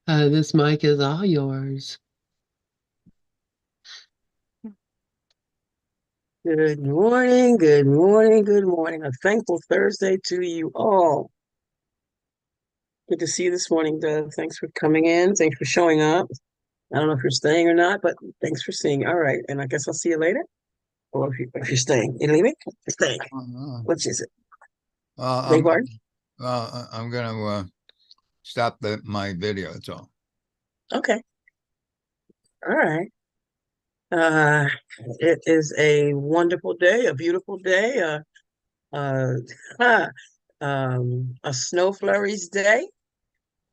This mic is all yours. Good morning, good morning, good morning. A thankful Thursday to you all. Good to see you this morning, Doug. Thanks for coming in. Thanks for showing up. I don't know if you're staying or not, but thanks for seeing. All right, and I guess I'll see you later. Or if you're staying, you leaving? You're staying. Uh, Which is it? well, Big pardon? I'm gonna stop my video. That's all. Okay. All right. Uh, it is a wonderful day, a beautiful day, uh, a snow flurries day.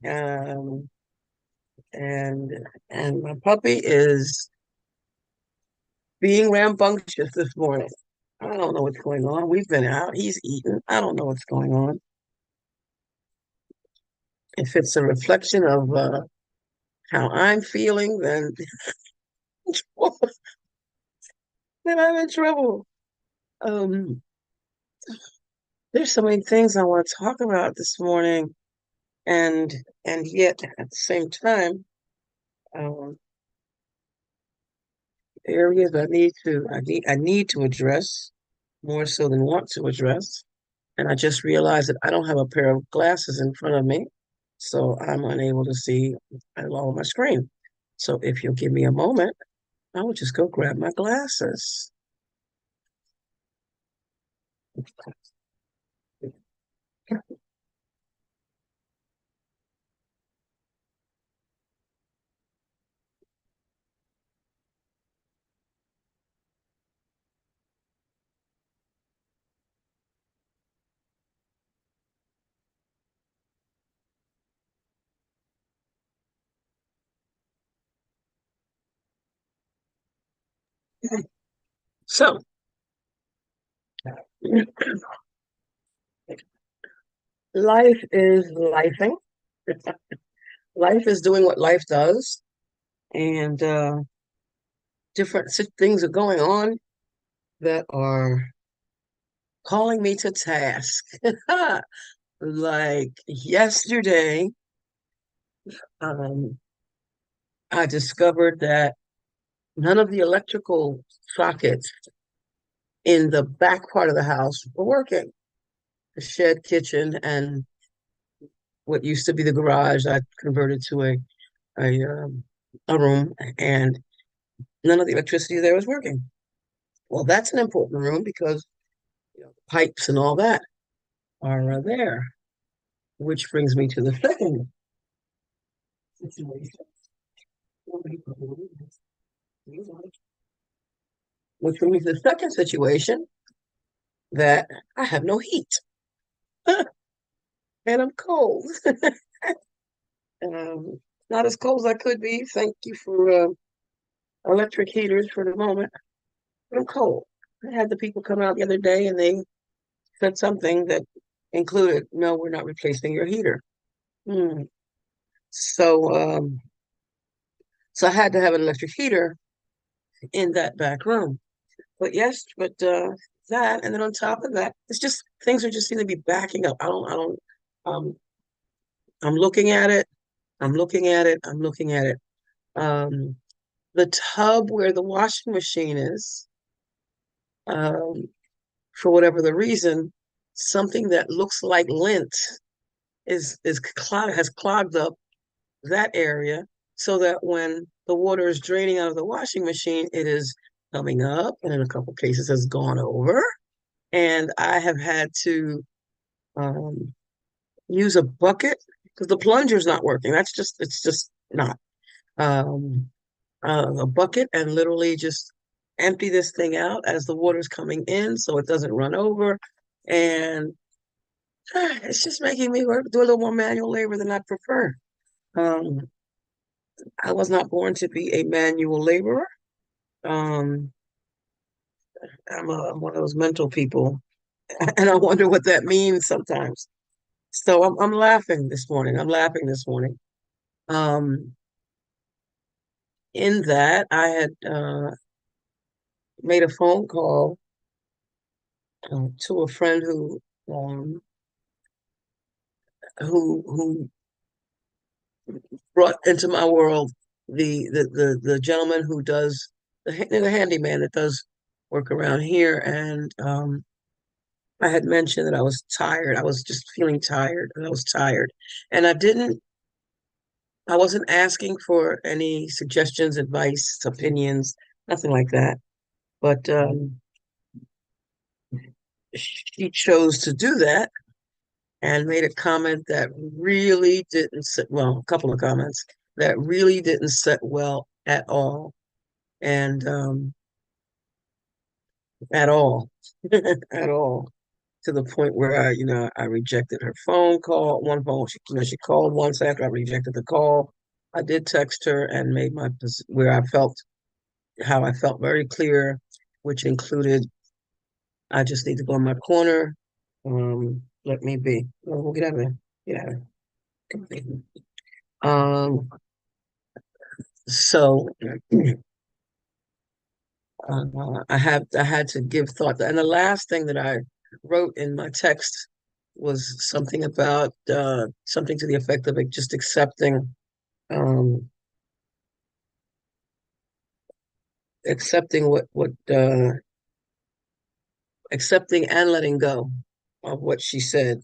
Um, and and my puppy is being rambunctious this morning. I don't know what's going on. We've been out. He's eaten. I don't know what's going on. If it's a reflection of how I'm feeling, then then I'm in trouble. Um, there's so many things I want to talk about this morning, and and yet at the same time, um, areas I need to address more so than want to address. And I just realized that I don't have a pair of glasses in front of me, so I'm unable to see along my screen. So if you'll give me a moment, I will just go grab my glasses. So, life is lifing. Life is doing what life does, and different things are going on that are calling me to task. Like yesterday, um, I discovered that none of the electrical sockets in the back part of the house were working. The shed, kitchen, and what used to be the garage, I converted to a a room, and none of the electricity there was working. Well, that's an important room because pipes and all that are there, which brings me to the second situation, which brings me to the second situation that I have no heat and I'm cold. Not as cold as I could be. Thank you for electric heaters for the moment. But I'm cold. I had the people come out the other day and they said something that included, no, we're not replacing your heater. Hmm. So, so I had to have an electric heater in that back room. But yes, but that, and then on top of that, it's just things are just seem to be backing up. Um, I'm looking at it. I'm looking at it. I'm looking at it. Um, the tub where the washing machine is, um, for whatever the reason, something that looks like lint has clogged up that area so that when the water is draining out of the washing machine, it is coming up and in a couple cases has gone over. And I have had to um, use a bucket because the plunger's not working. It's just not. Um, a bucket and literally just empty this thing out as the water's coming in so it doesn't run over. And it's just making me work, do a little more manual labor than I prefer. Um, I was not born to be a manual laborer. Um, I'm one of those mental people, and I wonder what that means sometimes. So I'm laughing this morning. I'm laughing this morning. Um, in that, I had made a phone call to a friend um, who brought into my world the gentleman who does the handyman that does work around here, and I had mentioned that I was tired. I was just feeling tired, and I was tired, and I wasn't asking for any suggestions, advice, opinions, nothing like that. But she chose to do that and made a comment that really didn't sit well, a couple of comments that really didn't sit well at all. And at all, at all, to the point where I rejected her phone call. One phone, she called once after I rejected the call. I did text her and made where I felt how I felt very clear, which included I just need to go in my corner. Let me be. We'll get out of there. Get out of there. So I had to give thought. And the last thing that I wrote in my text was something about something to the effect of like just um, accepting accepting and letting go of what she said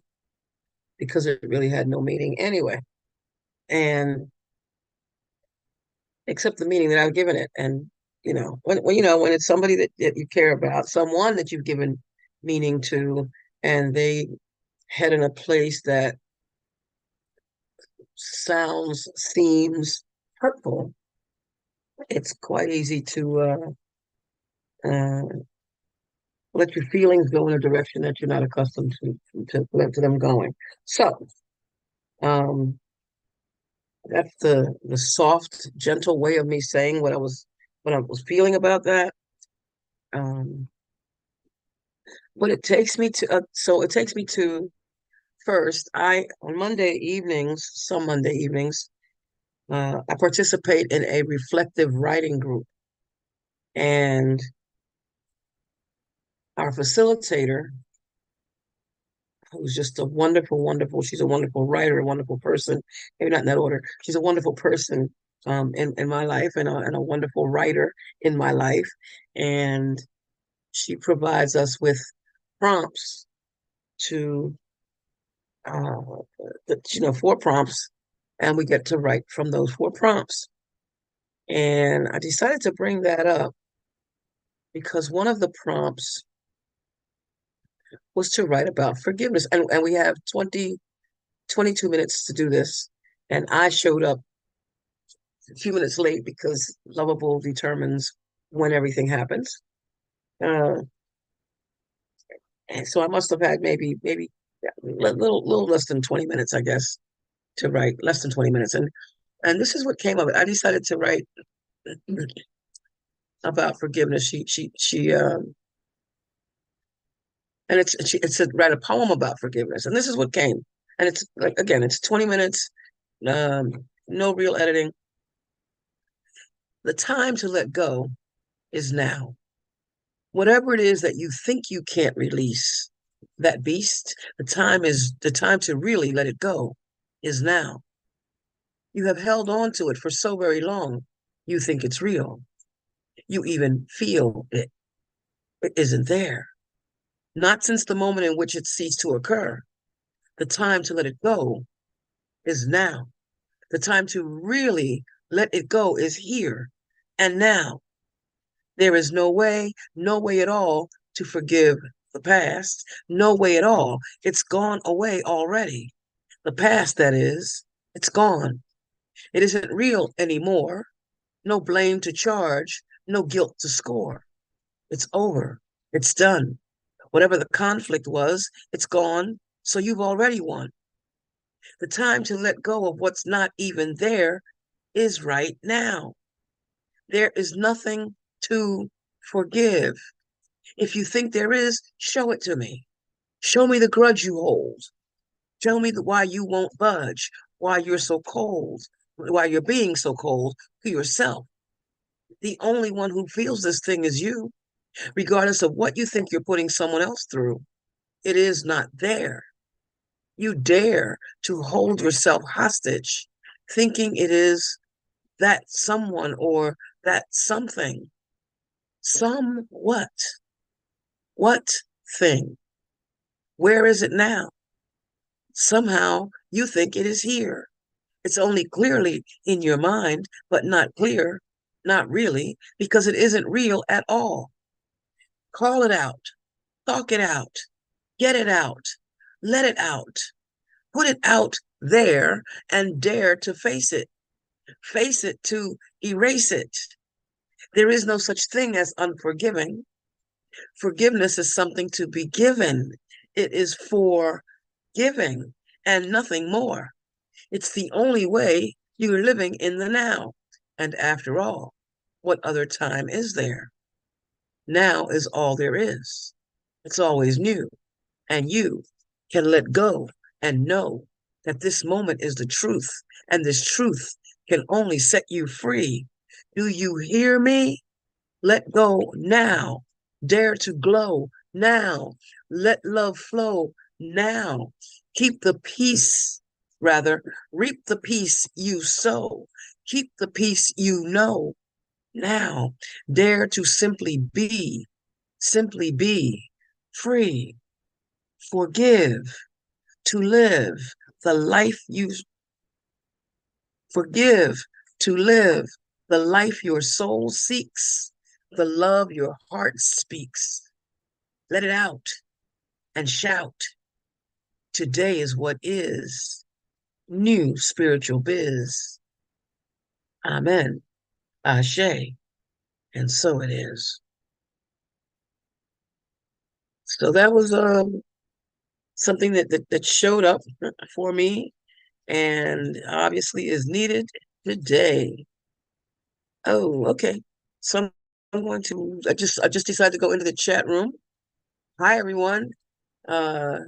because it really had no meaning anyway, and accept the meaning that I've given it. And when it's somebody that you care about, someone that you've given meaning to, and they head in a place that seems hurtful, it's quite easy to uh, let your feelings go in a direction that you're not accustomed to them going. So um, that's the soft, gentle way of me saying what I was feeling about that. Um, but it takes me to first. I on Monday evenings, some Monday evenings, I participate in a reflective writing group, and our facilitator, who's just a wonderful, wonderful, she's a wonderful writer, a wonderful person, maybe not in that order. She's a wonderful person in my life, and a wonderful writer in my life. And she provides us with prompts to, uh, 4 prompts, and we get to write from those 4 prompts. And I decided to bring that up because one of the prompts was to write about forgiveness. And we have 22 minutes to do this. And I showed up a few minutes late because Lovable determines when everything happens. Uh, and so I must have had maybe a little less than 20 minutes, I guess, to write, less than 20 minutes. And this is what came of it. I decided to write about forgiveness. She and it's to write a poem about forgiveness. And this is what came. And it's like, again, it's 20 minutes, no real editing. The time to let go is now. Whatever it is that you think you can't release, that beast, the time to really let it go is now. You have held on to it for so very long. You think it's real. You even feel it. It isn't there. Not since the moment in which it ceased to occur. The time to let it go is now. The time to really let it go is here and now. There is no way at all to forgive the past. No way at all. It's gone away already. The past, that is, it's gone. It isn't real anymore. No blame to charge, no guilt to score. It's over. It's done. Whatever the conflict was, it's gone. So you've already won. The time to let go of what's not even there is right now. There is nothing to forgive. If you think there is, show it to me. Show me the grudge you hold. Show me why you won't budge, why you're so cold, why you're being so cold to yourself. The only one who feels this thing is you, regardless of what you think you're putting someone else through. It is not there. You dare to hold yourself hostage thinking it is that someone or that something. Some what? What thing? Where is it now? Somehow you think it is here. It's only clearly in your mind, but not clear, not really, because it isn't real at all. Call it out, talk it out, get it out, let it out, put it out there and dare to face it to erase it. There is no such thing as unforgiving. Forgiveness is something to be given. It is for giving and nothing more. It's the only way you're living in the now. And after all, what other time is there? Now is all there is. It's always new. And you can let go and know that this moment is the truth. And this truth can only set you free. Do you hear me? Let go now. Dare to glow now. Let love flow now. Keep the peace, rather, reap the peace you sow. Keep the peace you know now. Dare to simply be free, forgive, to live the life you forgive, to live the life your soul seeks, the love your heart speaks. Let it out and shout. Today is what is. New spiritual biz. Amen. Ashe. And so it is. So that was something that showed up for me and obviously is needed today. Oh, okay. So I'm going to I just decided to go into the chat room. Hi everyone. Uh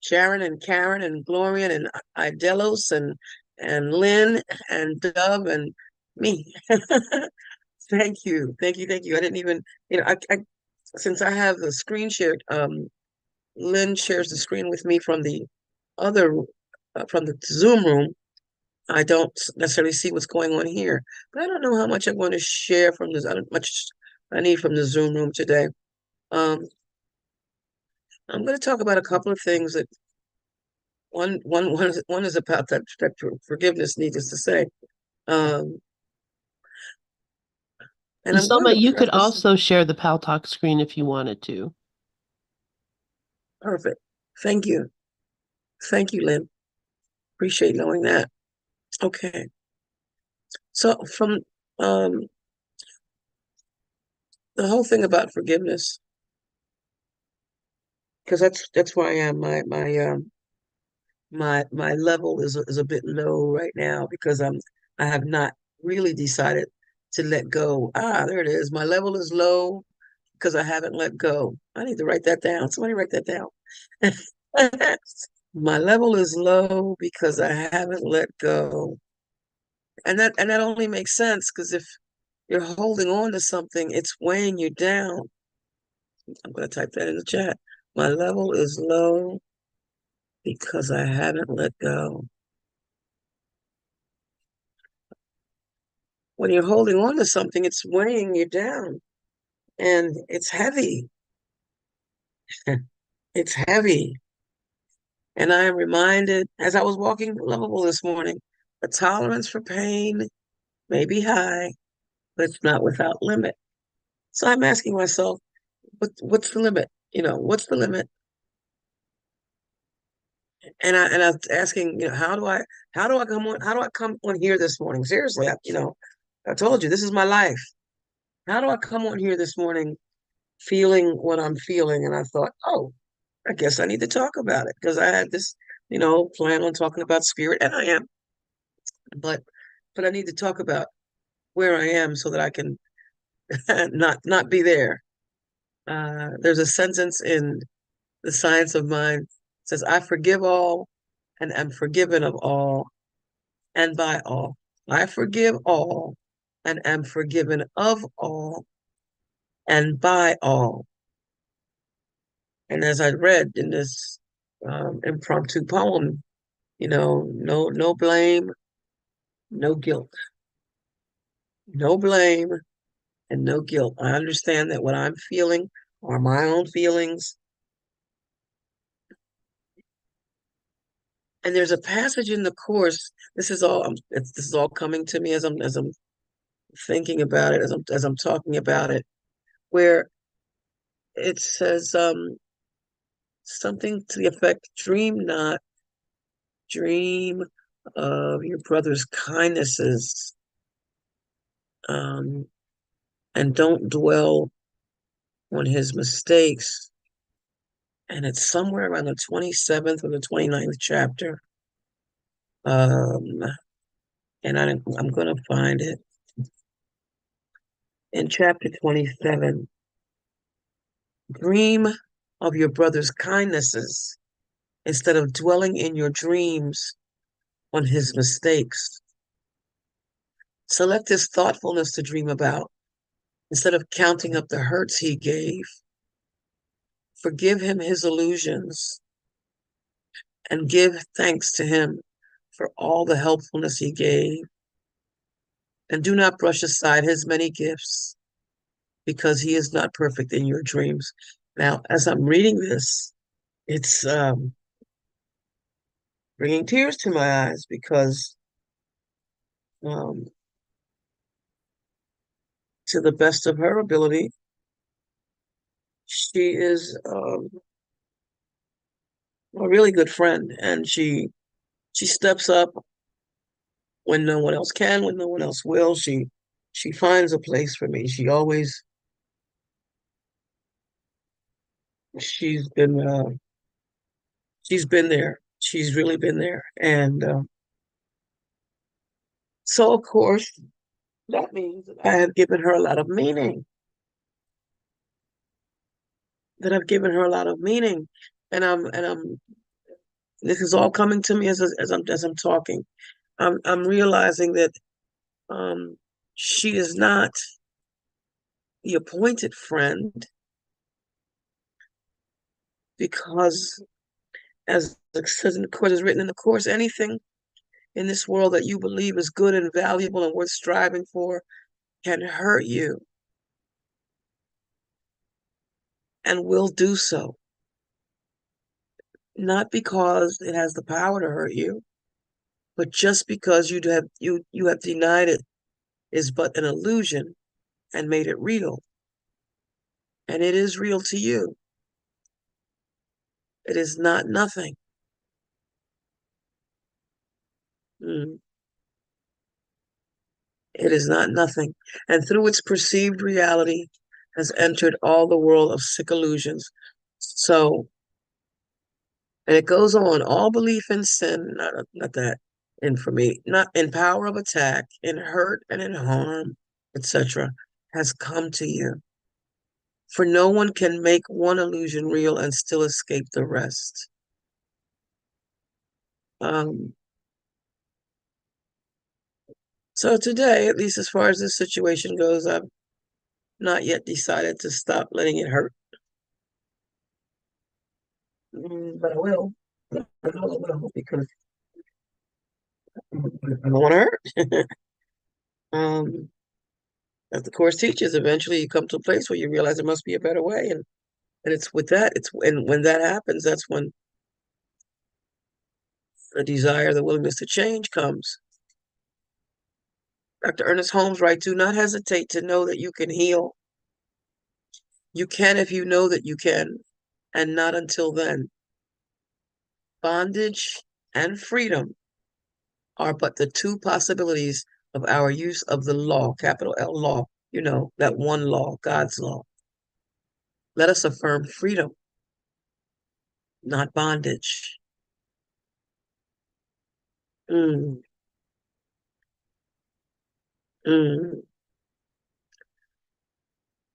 Sharon and Karen and Gloria and Idelos and Lynn and Dove and me. Thank you. Thank you. Thank you. I didn't even, I since I have the screen shared, Lynn shares the screen with me from the other from the Zoom room. I don't necessarily see what's going on here, but I don't know how much I'm going to share from this. I don't much I need from the Zoom room today. Um, I'm going to talk about a couple of things that one is about that forgiveness, needless to say. Um, and I'm going Zulma, to you could preface. also share the Pal Talk screen if you wanted to. Perfect. Thank you. Thank you, Lynn. Appreciate knowing that. Okay. So from um, the whole thing about forgiveness, because that's where I am. My level is a bit low right now because I have not really decided to let go. Ah, there it is. My level is low because I haven't let go. I need to write that down. Somebody write that down. My level is low because I haven't let go. And that only makes sense because if you're holding on to something, it's weighing you down. I'm going to type that in the chat. My level is low because I haven't let go. When you're holding on to something, it's weighing you down and it's heavy. It's heavy. And I am reminded as I was walking Lovable this morning, the tolerance for pain may be high, but it's not without limit. So I'm asking myself, what's the limit? What's the limit? And I was asking, how do I come on here this morning? Seriously, I told you this is my life. How do I come on here this morning feeling what I'm feeling? And I thought, oh, I guess I need to talk about it because I had this, plan on talking about spirit, and I am, but I need to talk about where I am so that I can not be there. There's a sentence in The Science of Mind that says, I forgive all and am forgiven of all and by all. I forgive all and am forgiven of all and by all. And as I read in this impromptu poem, no blame, no guilt, no blame, and no guilt. I understand that what I'm feeling are my own feelings. And there's a passage in the course. This is all this is all coming to me as I'm thinking about it, as I'm talking about it, where it says something to the effect, dream not, dream of your brother's kindnesses, and don't dwell on his mistakes. And it's somewhere around the 27th or the 29th chapter. And I'm going to find it. In chapter 27, dream of your brother's kindnesses instead of dwelling in your dreams on his mistakes. Select his thoughtfulness to dream about instead of counting up the hurts he gave. Forgive him his illusions and give thanks to him for all the helpfulness he gave. And do not brush aside his many gifts because he is not perfect in your dreams. Now, as I'm reading this, it's bringing tears to my eyes because to the best of her ability, she is a really good friend, and she steps up when no one else can, when no one else will. She finds a place for me. She's been there. She's really been there, and so of course that means that I have given her a lot of meaning. That I've given her a lot of meaning, and I'm. This is all coming to me as I'm talking. I'm realizing that she is not the appointed friend because, as it says in the course, is written in the course, anything in this world that you believe is good and valuable and worth striving for can hurt you and will do so. Not because it has the power to hurt you, but just because you have denied it is but an illusion and made it real. And it is real to you. It is not nothing. It is not nothing. And through its perceived reality has entered all the world of sick illusions. So, and it goes on, all belief in sin, not that, and for me, not in power of attack, in hurt and in harm, etc., has come to you. For no one can make one illusion real and still escape the rest. So today, at least as far as this situation goes, I've not yet decided to stop letting it hurt. But I will. I will because I don't want to hurt. As the course teaches, eventually you come to a place where you realize there must be a better way, and it's with that. And when that happens, that's when the desire, the willingness to change comes. Dr. Ernest Holmes writes, "Do not hesitate to know that you can heal. You can if you know that you can, and not until then. Bondage and freedom are but the two possibilities of our use of the law, capital L law, that one law, God's law. Let us affirm freedom, not bondage." Mm, mm.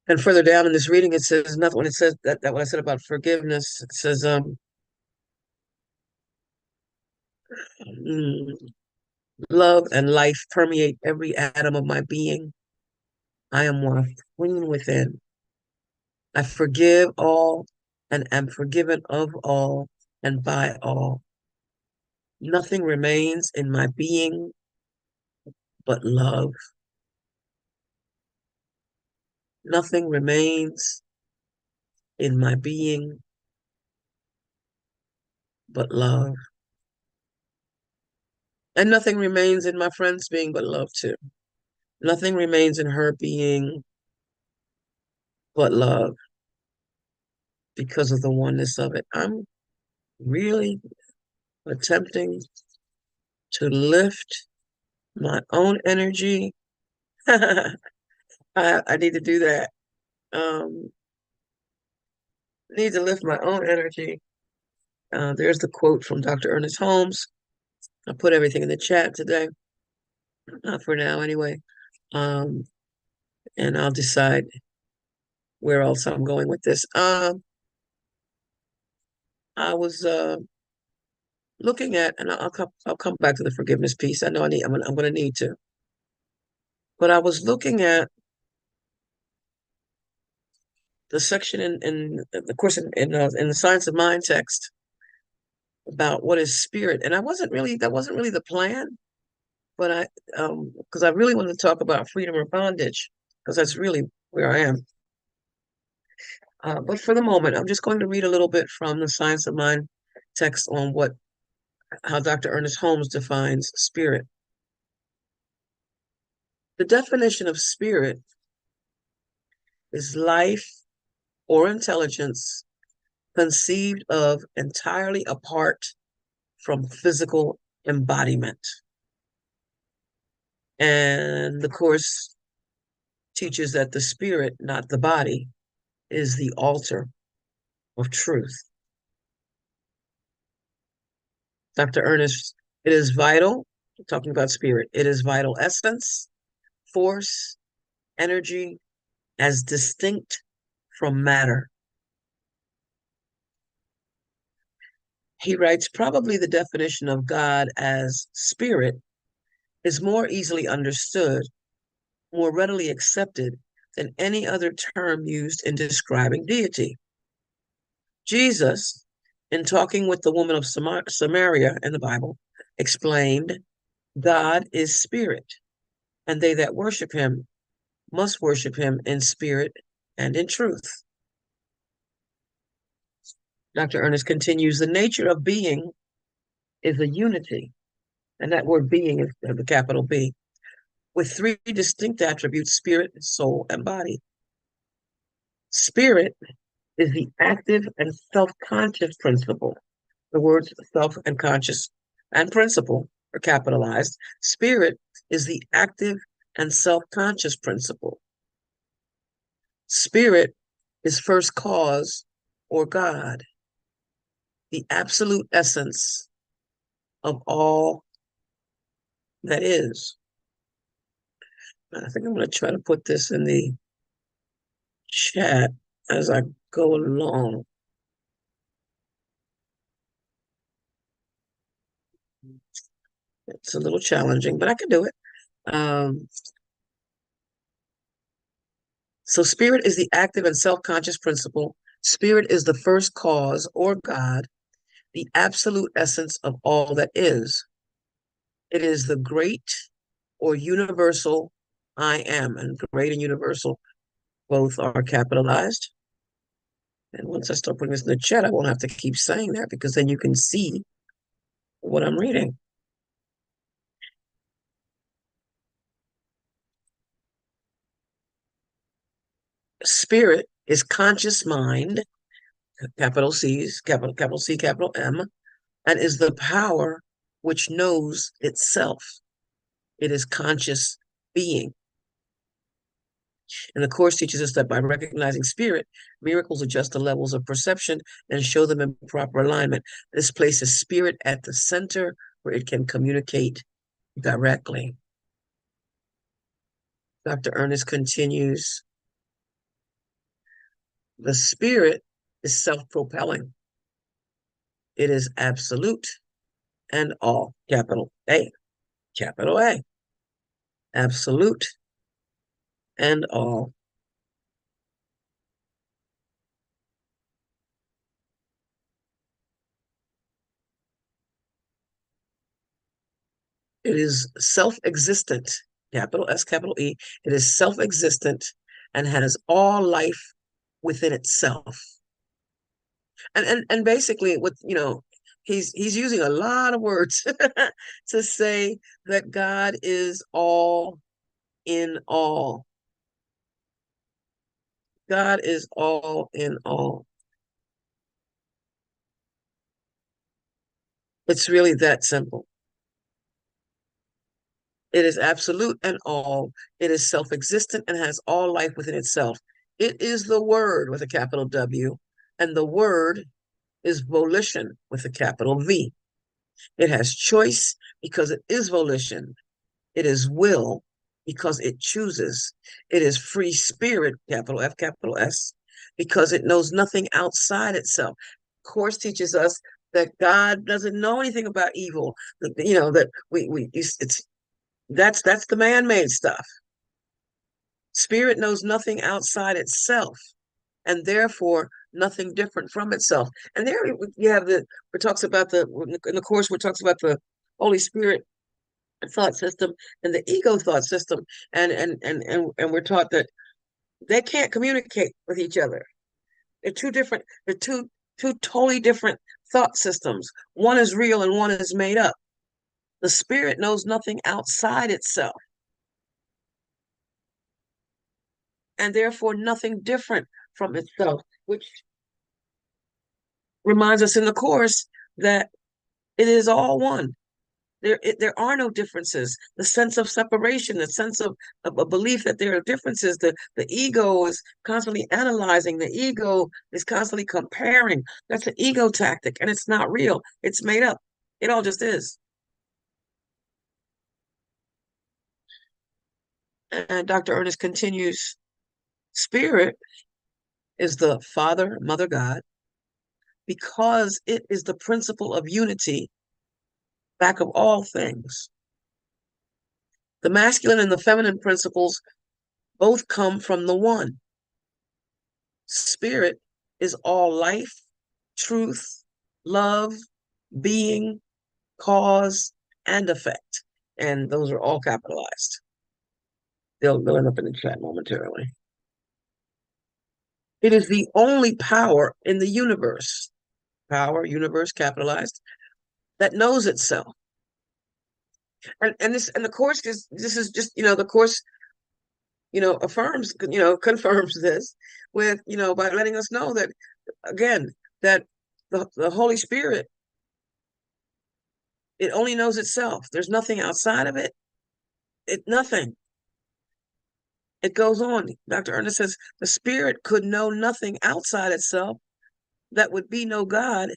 And further down in this reading, it says nothing. When it says that what I said about forgiveness, it says, love and life permeate every atom of my being. I am washed clean within. I forgive all and am forgiven of all and by all. Nothing remains in my being but love. Nothing remains in my being but love. And nothing remains in my friend's being but love too. Nothing remains in her being but love because of the oneness of it. I'm really attempting to lift my own energy. I need to do that. Need to lift my own energy. There's the quote from Dr. Ernest Holmes. I put everything in the chat today, for now anyway. And I'll decide where else I'm going with this. I was looking at, and I'll come back to the forgiveness piece. I know I'm going to need to. But I was looking at the section in the course in the Science of Mind text about what is spirit, and that wasn't really the plan. But because I really wanted to talk about freedom or bondage, because that's really where I am. But for the moment, I'm just going to read a little bit from the Science of Mind text on how Dr. Ernest Holmes defines spirit. The definition of spirit is life or intelligence conceived of entirely apart from physical embodiment. And the Course teaches that the spirit, not the body, is the altar of truth. Dr. Ernest, it is vital, talking about spirit, it is vital essence, force, energy, as distinct from matter. He writes, probably the definition of God as spirit is more easily understood, more readily accepted than any other term used in describing deity. Jesus, in talking with the woman of Samaria in the Bible, explained, God is spirit, and they that worship him must worship him in spirit and in truth. Dr. Ernest continues, the nature of being is a unity, and that word being is the capital B, with three distinct attributes: spirit, soul, and body. Spirit is the active and self-conscious principle. The words self and conscious and principle are capitalized. Spirit is the active and self-conscious principle. Spirit is first cause or God, the absolute essence of all that is. I think I'm going to try to put this in the chat as I go along. It's a little challenging, but I can do it. So spirit is the active and self-conscious principle. Spirit is the first cause or God, the absolute essence of all that is. It is the great or universal I am, and great and universal both are capitalized. And once I start putting this in the chat, I won't have to keep saying that, because then you can see what I'm reading. Spirit is conscious mind, capital C's, capital C, capital M, and is the power which knows itself. It is conscious being. And the Course teaches us that by recognizing spirit, miracles adjust the levels of perception and show them in proper alignment. This places spirit at the center where it can communicate directly. Dr. Ernest continues, the spirit is self-propelling. It is absolute and all, capital A, capital A, absolute and all. It is self-existent capital S, capital E. It is self-existent and has all life within itself. And basically, with he's using a lot of words to say that God is all in all. God is all in all. It's really that simple. It is absolute and all. It is self-existent and has all life within itself. It is the Word with a capital W, and the Word is volition with a capital V. It has choice because it is volition. It is will because it chooses. It is free spirit, capital F, capital S, because it knows nothing outside itself. Course teaches us that God doesn't know anything about evil. That that's the man-made stuff. Spirit knows nothing outside itself, and therefore nothing different from itself. And there you have where it talks about in the course where it talks about the Holy Spirit thought system and the ego thought system, and we're taught that they can't communicate with each other. They're two totally different thought systems. One is real and one is made up. The spirit knows nothing outside itself, and therefore nothing different from itself, which reminds us in the course that it is all one. There are no differences. The sense of separation, the sense of a belief that there are differences, the ego is constantly analyzing, the ego is constantly comparing. That's an ego tactic, and it's not real. It's made up. It all just is. And Dr. Ernest continues, spirit is the Father, Mother God, because it is the principle of unity back of all things. The masculine and the feminine principles both come from the one. Spirit is all life, truth, love, being, cause, and effect. And those are all capitalized. They'll end up in the chat momentarily. It is the only power in the universe, power, universe, capitalized, that knows itself. And the course this is just, the course, affirms, confirms this with, by letting us know that, again, that the Holy Spirit, it only knows itself. There's nothing outside of it. Nothing. It goes on. Dr. Ernest says, the spirit could know nothing outside itself. That would be no God.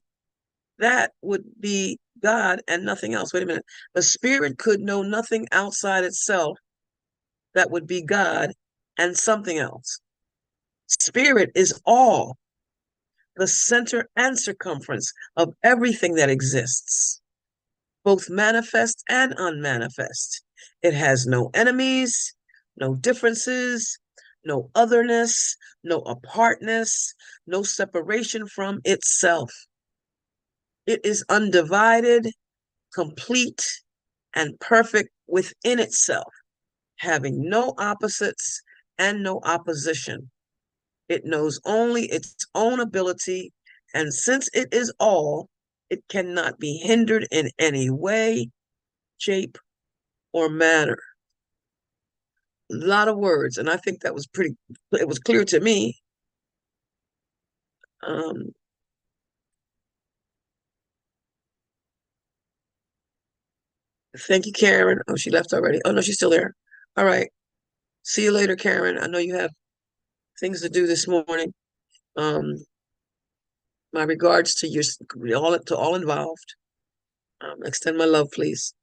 That would be God and nothing else. Wait a minute. The spirit could know nothing outside itself. That would be God and something else. Spirit is all, the center and circumference of everything that exists, both manifest and unmanifest. It has no enemies, no differences, no otherness, no apartness, no separation from itself. It is undivided, complete, and perfect within itself, having no opposites and no opposition. It knows only its own ability, and since it is all, it cannot be hindered in any way, shape, or manner. A lot of words, and I think that was it was clear to me. Thank you, Karen. Oh, she left already. Oh, no, she's still there. All right. See you later, Karen. I know you have things to do this morning. My regards to all involved. Extend my love, please.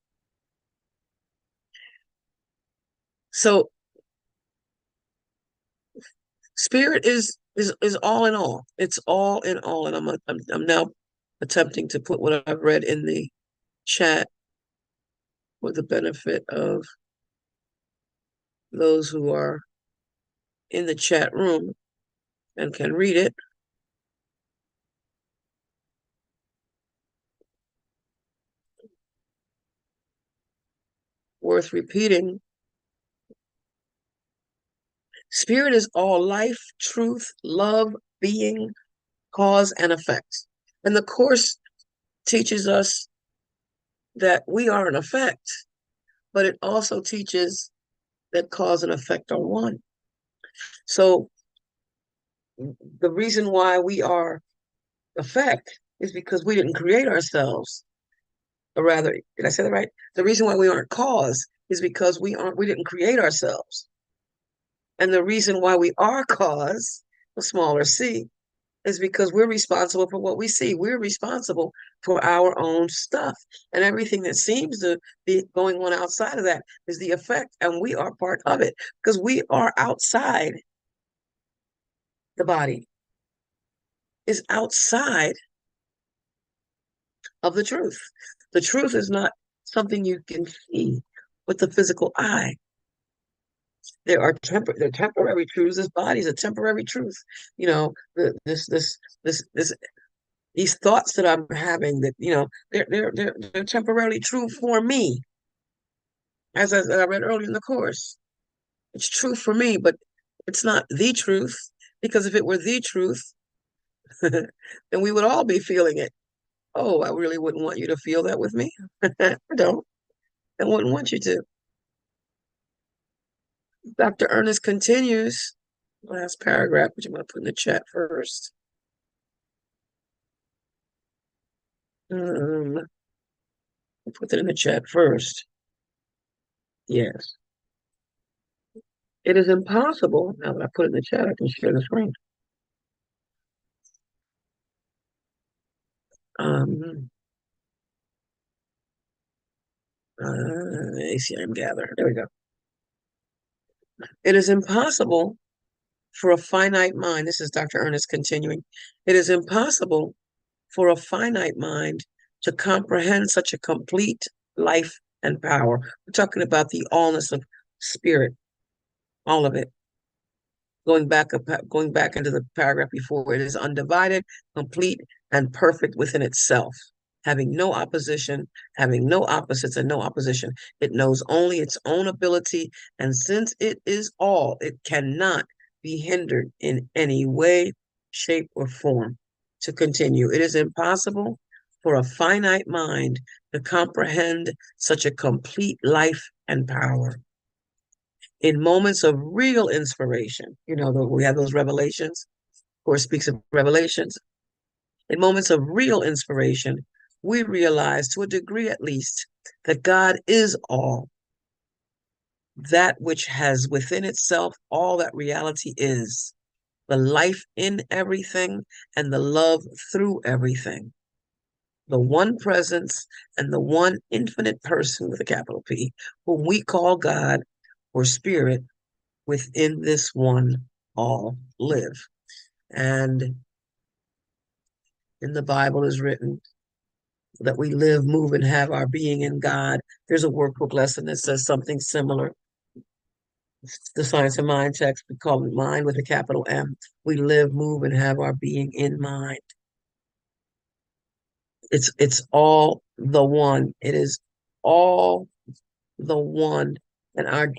So, spirit is all in all. It's all in all, and I'm now attempting to put what I've read in the chat for the benefit of those who are in the chat room and can read it. Worth repeating Spirit is all life, truth, love, being, cause, and effect. And the Course teaches us that we are an effect, but it also teaches that cause and effect are one. So the reason why we are effect is because we didn't create ourselves. Or rather, did I say that right? The reason why we aren't cause is because we didn't create ourselves. And the reason why we are cause, the smaller c, is because we're responsible for what we see. We're responsible for our own stuff. And everything that seems to be going on outside of that is the effect, and we are part of it because we are outside the body, is outside of the truth. The truth is not something you can see with the physical eye. They're temporary truths. This body is a temporary truth. You know, these thoughts that I'm having, that they're temporarily true for me. As I read earlier in the Course, it's true for me, but it's not the truth, because if it were the truth, then we would all be feeling it. Oh, I really wouldn't want you to feel that with me. I don't. I wouldn't want you to. Dr. Ernest continues, last paragraph, which I'm going to put in the chat first. I'll put that in the chat first. Yes. It is impossible. Now that I put it in the chat, I can share the screen. ACIM gather. There we go. It is impossible for a finite mind. This is Dr. Ernest continuing. It is impossible for a finite mind to comprehend such a complete life and power. We're talking about the allness of spirit, all of it. Going back into the paragraph before, it is undivided, complete, and perfect within itself, having no opposition, having no opposites, and no opposition. It knows only its own ability, and since it is all, it cannot be hindered in any way, shape, or form. To continue, it is impossible for a finite mind to comprehend such a complete life and power. In moments of real inspiration, we have those revelations. Course speaks of revelations. In moments of real inspiration, we realize, to a degree at least, that God is all, that which has within itself all that reality is, the life in everything and the love through everything, the one presence and the one infinite person with a capital P, whom we call God or Spirit. Within this one all live. And in the Bible is written that we live, move, and have our being in God. There's a workbook lesson that says something similar. It's the Science of Mind text. We call it Mind with a capital M. We live, move, and have our being in mind. It's all the one. It is all the one. And our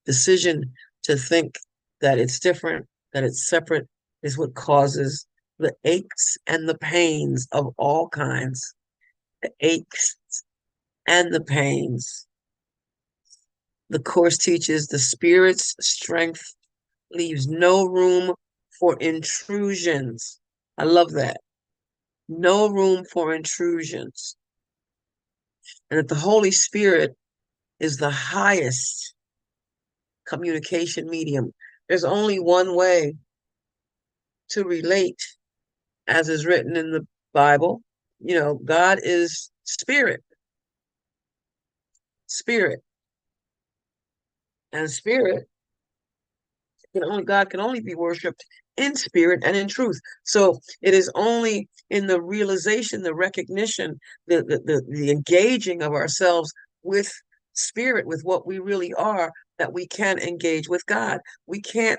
decision to think that it's different, that it's separate, is what causes the aches and the pains of all kinds. The aches and the pains. The Course teaches the Spirit's strength leaves no room for intrusions. I love that. No room for intrusions. And that the Holy Spirit is the highest communication medium. There's only one way to relate, as is written in the Bible. God is spirit. Spirit. And spirit, God can only be worshipped in spirit and in truth. So it is only in the realization, the recognition, the engaging of ourselves with spirit, with what we really are, that we can engage with God. We can't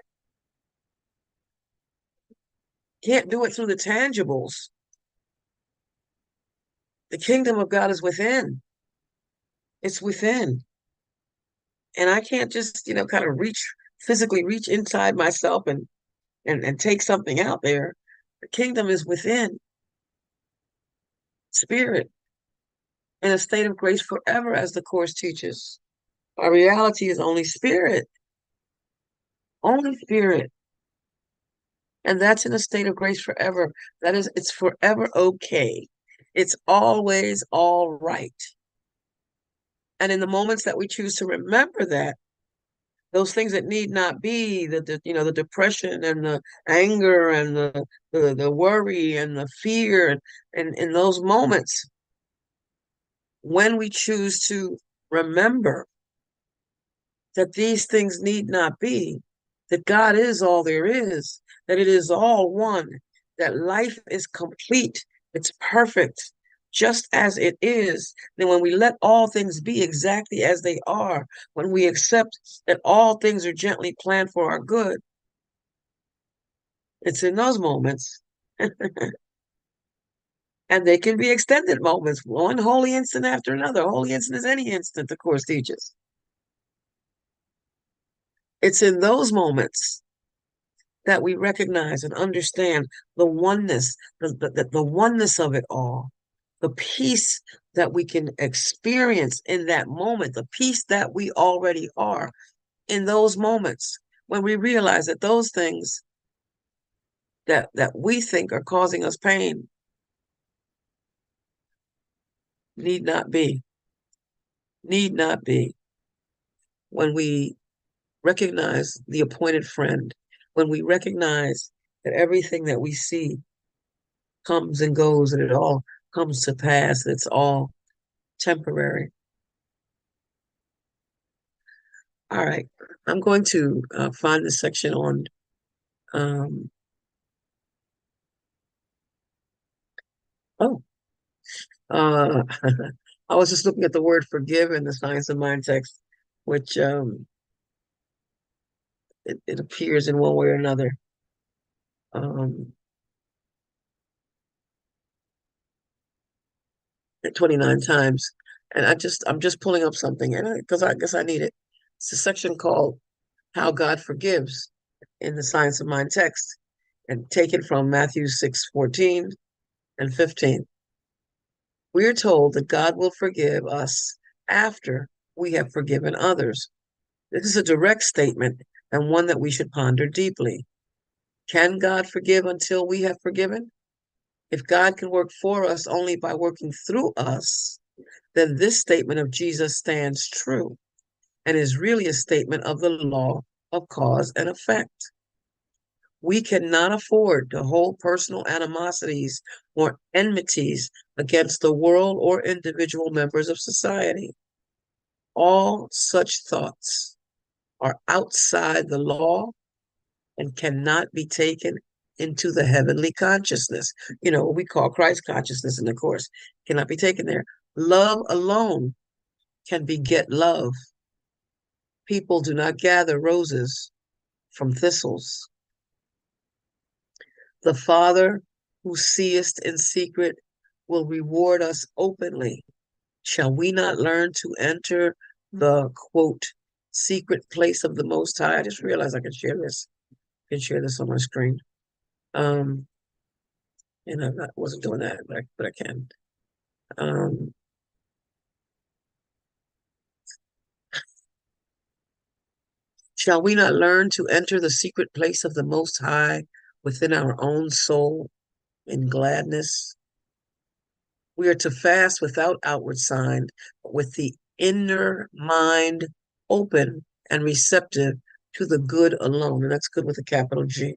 do it through the tangibles. The kingdom of God is within. It's within. And I can't just, kind of reach physically reach inside myself and take something out there. The kingdom is within, spirit, in a state of grace forever, as the Course teaches. Our reality is only spirit, only spirit. And that's in a state of grace forever. That is, it's forever okay. It's always all right. And in the moments that we choose to remember that, those things that need not be, the depression and the anger and the worry and the fear, and in those moments, when we choose to remember that these things need not be, that God is all there is, that it is all one, that life is complete, it's perfect, just as it is, then when we let all things be exactly as they are, when we accept that all things are gently planned for our good, it's in those moments. And they can be extended moments, one holy instant after another. Holy instant is any instant, the Course teaches. It's in those moments that we recognize and understand the oneness, the oneness of it all, the peace that we can experience in that moment, the peace that we already are in those moments, when we realize that those things that we think are causing us pain need not be, when we recognize the appointed friend, when we recognize that everything that we see comes and goes, and it all comes to pass, it's all temporary. All right, I'm going to find the section on I was just looking at the word forgive in the Science of Mind text, which it appears in one way or another. 29 times. And I'm just pulling up something, and because I guess I need it. It's a section called How God Forgives in the Science of Mind text, and taken from Matthew 6:14 and 15. We are told that God will forgive us after we have forgiven others. This is a direct statement, and one that we should ponder deeply. Can God forgive until we have forgiven? If God can work for us only by working through us, then this statement of Jesus stands true and is really a statement of the law of cause and effect. We cannot afford to hold personal animosities or enmities against the world or individual members of society. All such thoughts are outside the law and cannot be taken into the heavenly consciousness. What we call Christ consciousness in the Course cannot be taken there. Love alone can beget love. People do not gather roses from thistles. The Father who seest in secret will reward us openly. Shall we not learn to enter the, quote, secret place of the Most High? I just realized I can share this. I can share this on my screen. And I wasn't doing that, but I can. Shall we not learn to enter the secret place of the Most High within our own soul in gladness? We are to fast without outward sign, but with the inner mind open and receptive to the good alone. And that's good with a capital G.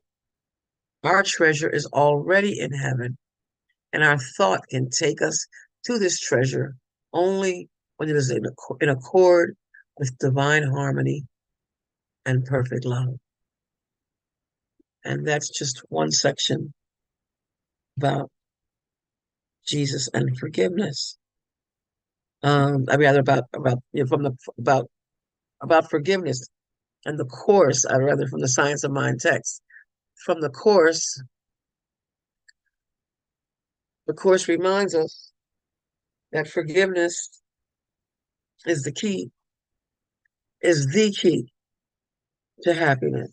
Our treasure is already in heaven, and our thought can take us to this treasure only when it is in accord with divine harmony and perfect love. And that's just one section about Jesus and forgiveness. About forgiveness and the Course. I'd rather from the Science of Mind text. From the Course reminds us that forgiveness is the key to happiness.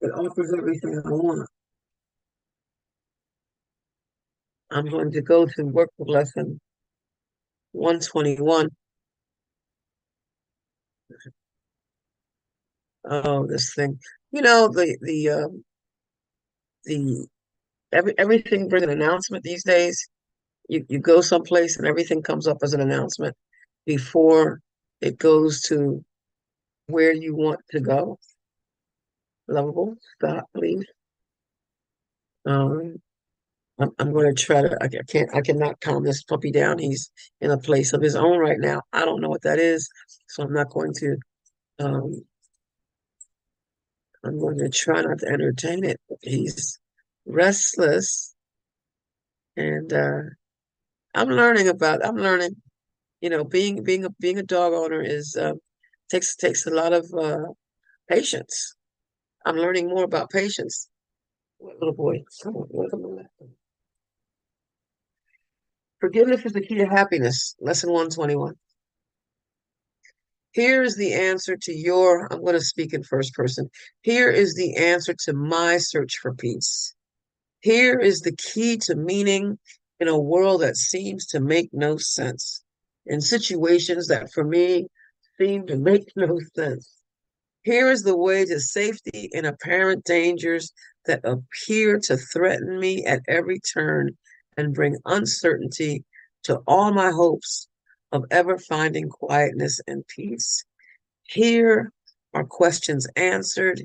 It offers everything I want. I'm going to go to workbook lesson 121. Oh, this thing. You know, everything brings an announcement these days. You go someplace and everything comes up as an announcement before it goes to where you want to go. Lovable, stop, please. I'm going to try to. I cannot calm this puppy down. He's in a place of his own right now. I don't know what that is, so I'm not going to. Um, I'm going to try not to entertain it. He's restless, and I'm learning. Being a dog owner is takes a lot of patience. I'm learning more about patience. Little boy, come on, welcome. Forgiveness is the key to happiness. Lesson 121. Here is the answer to I'm going to speak in first person. Here is the answer to my search for peace. Here is the key to meaning in a world that seems to make no sense, in situations that for me seem to make no sense. Here is the way to safety in apparent dangers that appear to threaten me at every turn and bring uncertainty to all my hopes of ever finding quietness and peace. Here are questions answered.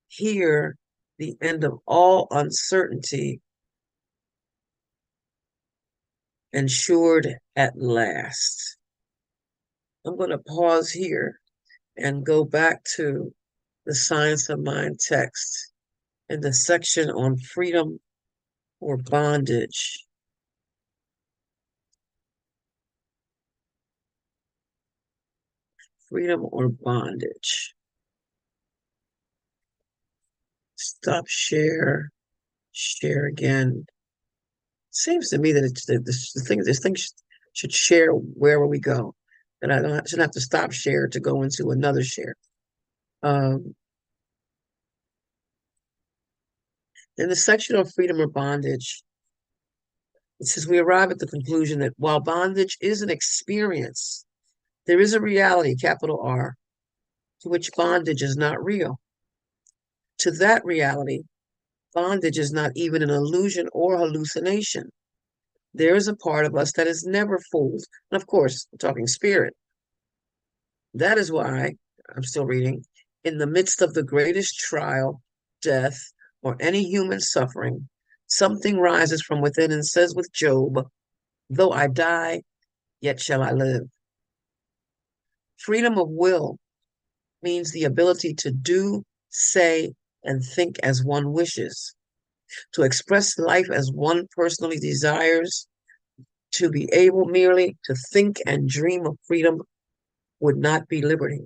Here, the end of all uncertainty ensured at last. I'm going to pause here and go back to the Science of Mind text in the section on freedom or bondage. Freedom or bondage. Stop share, share again. Seems to me that this thing should share wherever we go. And I shouldn't have to stop share to go into another share. In the section on freedom or bondage, it says we arrive at the conclusion that while bondage is an experience, there is a reality, capital R, to which bondage is not real. To that reality, bondage is not even an illusion or hallucination. There is a part of us that is never fooled. And of course, I'm talking spirit. That is why, I'm still reading, in the midst of the greatest trial, death, or any human suffering, something rises from within and says with Job, though I die, yet shall I live. Freedom of will means the ability to do, say, and think as one wishes, to express life as one personally desires, to be able merely to think and dream of freedom would not be liberty.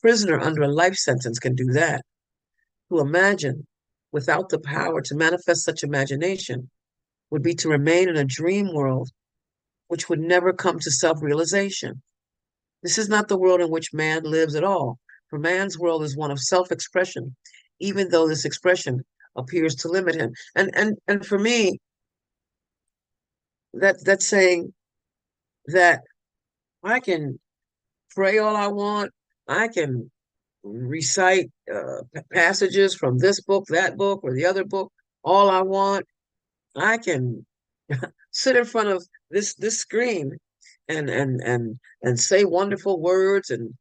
Prisoner under a life sentence can do that. To imagine without the power to manifest such imagination would be to remain in a dream world which would never come to self-realization. This is not the world in which man lives at all, for man's world is one of self-expression, even though this expression appears to limit him. And for me, that's saying that I can pray all I want, I can recite passages from this book, that book, or the other book, all I want. I can sit in front of this screen and say wonderful words and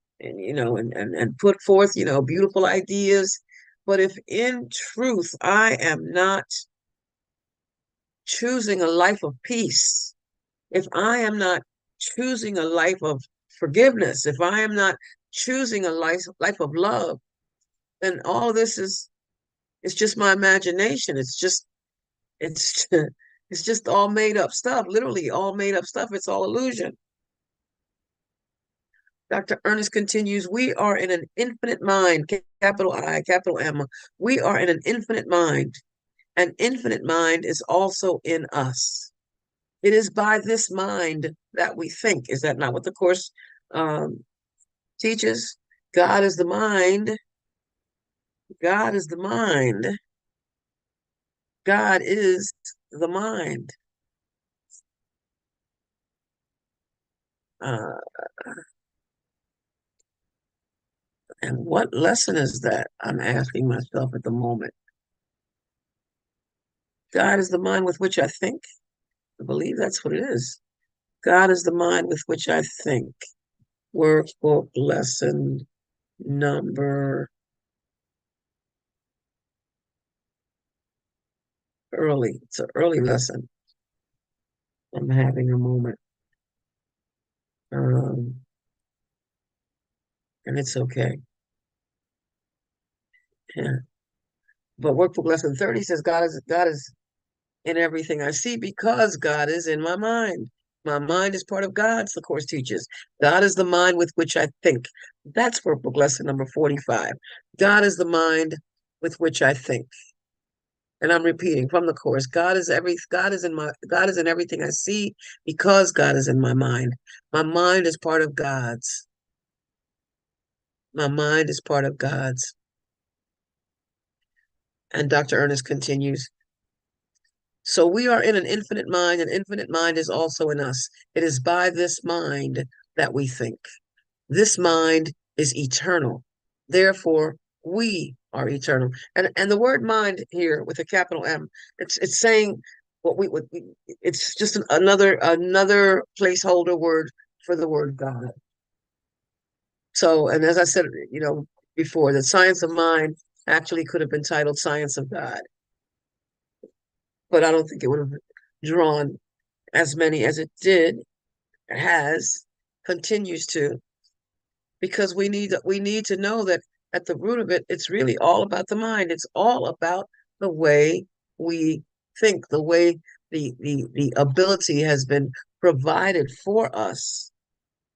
put forth beautiful ideas. But if in truth I am not choosing a life of peace, if I am not choosing a life of forgiveness, if I am not choosing a life of love, then all this it's just my imagination. It's it's just all made up stuff, literally all made up stuff. It's all illusion. Dr. Ernest continues, we are in an infinite mind, capital I, capital M. We are in an infinite mind. An infinite mind is also in us. It is by this mind that we think. Is that not what the Course teaches? God is the mind. God is the mind. God is the mind. Uh, and what lesson is that? I'm asking myself at the moment. God is the mind with which I think. I believe that's what it is. God is the mind with which I think. Workbook lesson number early. It's an early lesson. I'm having a moment. And it's okay. Yeah. But workbook lesson 30 says God is in everything I see because God is in my mind. My mind is part of God's, the Course teaches. God is the mind with which I think. That's workbook lesson number 45. God is the mind with which I think. And I'm repeating from the Course, God is in everything I see because God is in my mind. My mind is part of God's. My mind is part of God's. And Dr. Ernest continues, so we are in an infinite mind, and infinite mind is also in us. It is by this mind that we think. This mind is eternal. Therefore, we are eternal. And the word mind here with a capital M, it's saying it's just another placeholder word for the word God. So, and as I said, before, the science of mind actually could have been titled Science of God, but I don't think it would have drawn as many as it did, has, continues to, because we need to know that at the root of it, it's really all about the mind. It's all about the way we think, the way the ability has been provided for us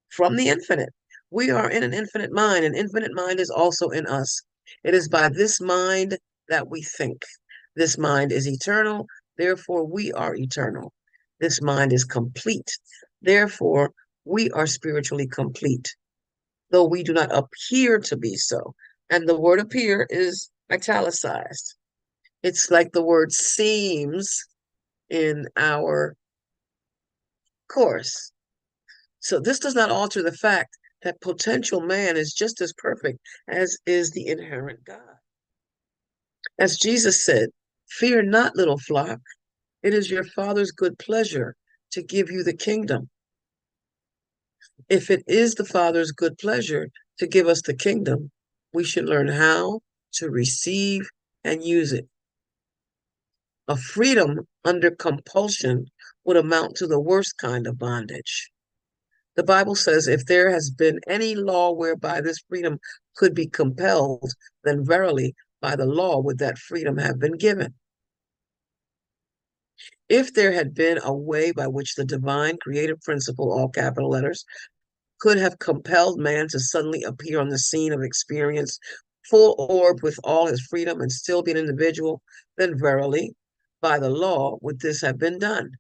from the infinite. We are in an infinite mind, and infinite mind is also in us. It is by this mind that we think. This mind is eternal, therefore we are eternal. This mind is complete, therefore we are spiritually complete, though we do not appear to be so. And the word appear is italicized. It's like the word seems in our Course. So this does not alter the fact that potential man is just as perfect as is the inherent God. As Jesus said, fear not, little flock. It is your Father's good pleasure to give you the kingdom. If it is the Father's good pleasure to give us the kingdom, we should learn how to receive and use it. A freedom under compulsion would amount to the worst kind of bondage. The Bible says, if there has been any law whereby this freedom could be compelled, then verily by the law would that freedom have been given. If there had been a way by which the divine creative principle, all capital letters, could have compelled man to suddenly appear on the scene of experience, full orbed with all his freedom and still be an individual, then verily by the law would this have been done.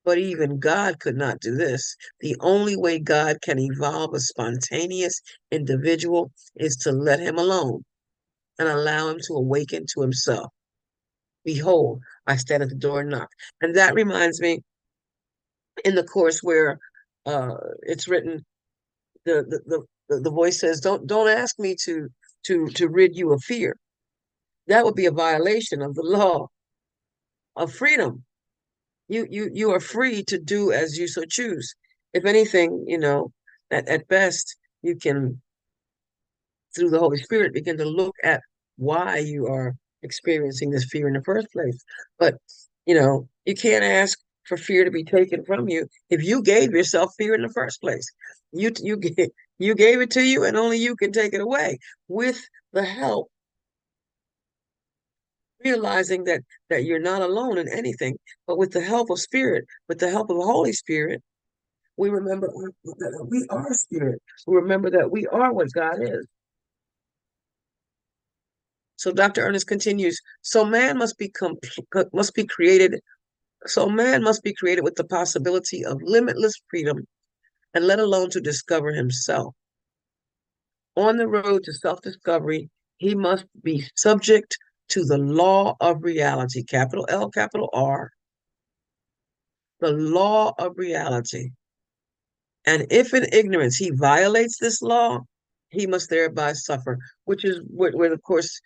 But even God could not do this. The only way God can evolve a spontaneous individual is to let him alone and allow him to awaken to himself. Behold, I stand at the door and knock. And that reminds me in the Course where it's written, the voice says, don't ask me to rid you of fear. That would be a violation of the law of freedom. You are free to do as you so choose. If anything, at best, you can, through the Holy Spirit, begin to look at why you are experiencing this fear in the first place. But, you can't ask for fear to be taken from you if you gave yourself fear in the first place. You gave it to you, and only you can take it away with the help, realizing that you're not alone in anything, but with the help of Spirit, with the help of the Holy Spirit, we remember that we are Spirit. We remember that we are what God is. So Dr. Ernest continues, so man must be created So man must be created with the possibility of limitless freedom, and let alone to discover himself. On the road to self-discovery, he must be subject to the law of reality, capital L, capital R, the law of reality. And if in ignorance he violates this law, he must thereby suffer, which is what of course,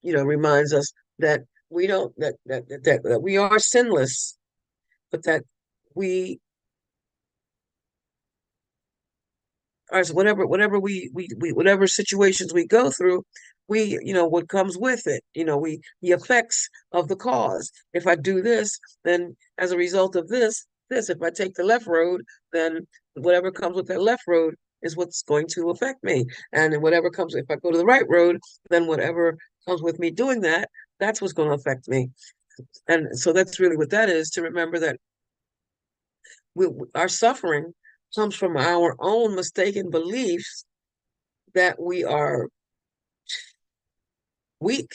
reminds us that we don't that we are sinless, but that we are whatever situations we go through, what comes with it, the effects of the cause. If I do this, then as a result of this, if I take the left road, then whatever comes with that left road is what's going to affect me. And whatever comes, if I go to the right road, then whatever comes with me doing that, that's what's going to affect me. And so that's really what that is, to remember that our suffering comes from our own mistaken beliefs that we are weak.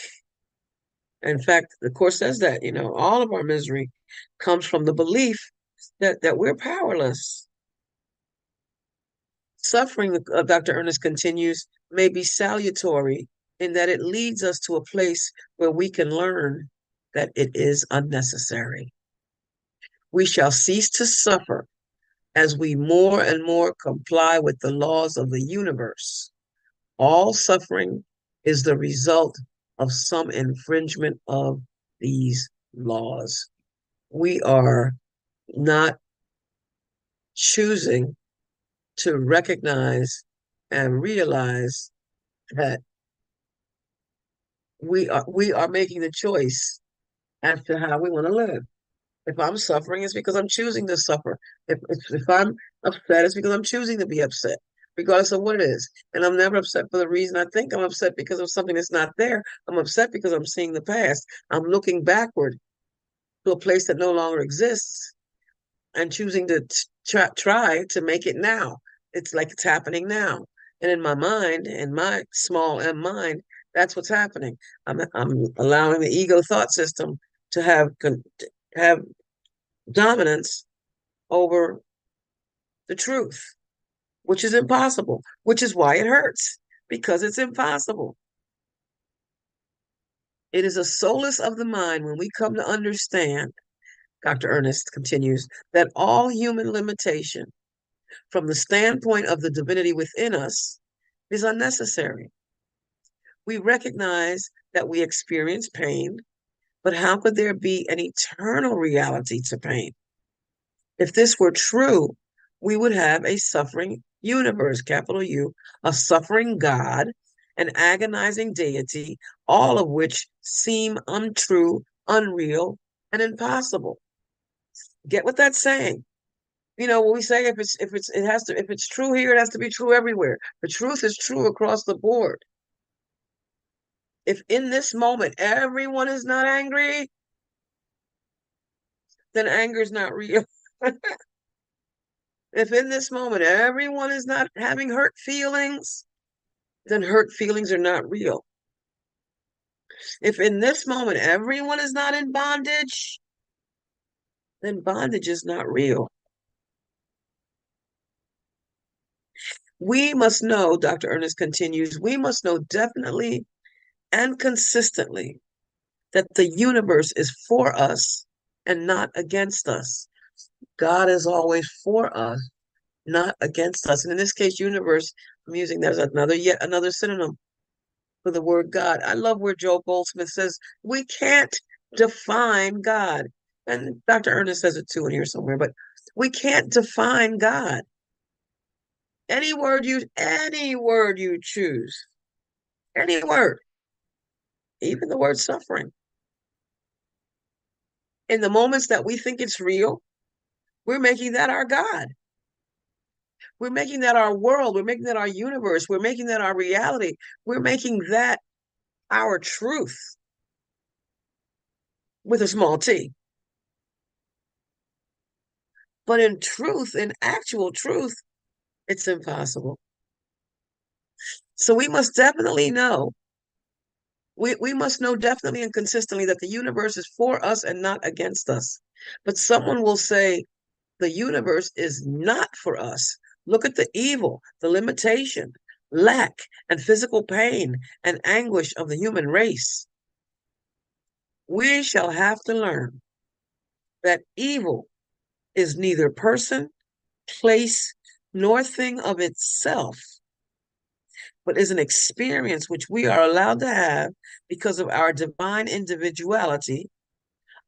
In fact, the Course says that, all of our misery comes from the belief that we're powerless. Suffering, Dr. Ernest continues, may be salutary in that it leads us to a place where we can learn that it is unnecessary. We shall cease to suffer as we more and more comply with the laws of the universe. All suffering is the result of some infringement of these laws. We are not choosing to recognize and realize that we are making the choice as to how we want to live. If I'm suffering, it's because I'm choosing to suffer. If I'm upset, it's because I'm choosing to be upset, regardless of what it is. And I'm never upset for the reason I think I'm upset because of something that's not there. I'm upset because I'm seeing the past. I'm looking backward to a place that no longer exists and choosing to try to make it now. It's like it's happening now. And in my mind, in my small m mind, that's what's happening. I'm allowing the ego thought system to have dominance over the truth, which is impossible, which is why it hurts, because it's impossible. It is a solace of the mind when we come to understand, Dr. Ernest continues, that all human limitation, from the standpoint of the divinity within us, is unnecessary. We recognize that we experience pain, but how could there be an eternal reality to pain? If this were true, we would have a suffering universe, capital U, a suffering God, an agonizing deity, all of which seem untrue, unreal, and impossible. Get what that's saying? When we say if it's true here, it has to be true everywhere. The truth is true across the board. If in this moment everyone is not angry, then anger is not real. If in this moment everyone is not having hurt feelings, then hurt feelings are not real. If in this moment everyone is not in bondage, then bondage is not real. We must know, Dr. Ernest continues, we must know definitely and consistently that the universe is for us and not against us. God is always for us, not against us. And in this case, universe, I'm using that as yet another synonym for the word God. I love where Joe Goldsmith says, we can't define God. And Dr. Ernest says it too in here somewhere, but we can't define God. Any word you choose, any word, even the word suffering. In the moments that we think it's real, we're making that our God. We're making that our world. We're making that our universe. We're making that our reality. We're making that our truth with a small t. But in truth, in actual truth, it's impossible. So we must definitely know, we must know definitely and consistently that the universe is for us and not against us. But someone will say, the universe is not for us. Look at the evil, the limitation, lack, and physical pain and anguish of the human race. We shall have to learn that evil is neither person, place, nor thing of itself, but is an experience which we are allowed to have because of our divine individuality,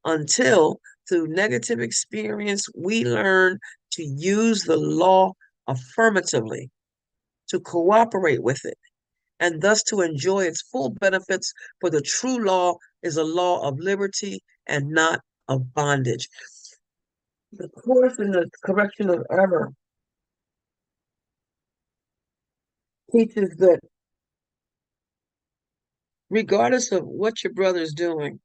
until through negative experience we learn to use the law affirmatively, to cooperate with it, and thus to enjoy its full benefits, for the true law is a law of liberty and not of bondage. The Course in the Correction of Error teaches that regardless of what your brother's doing,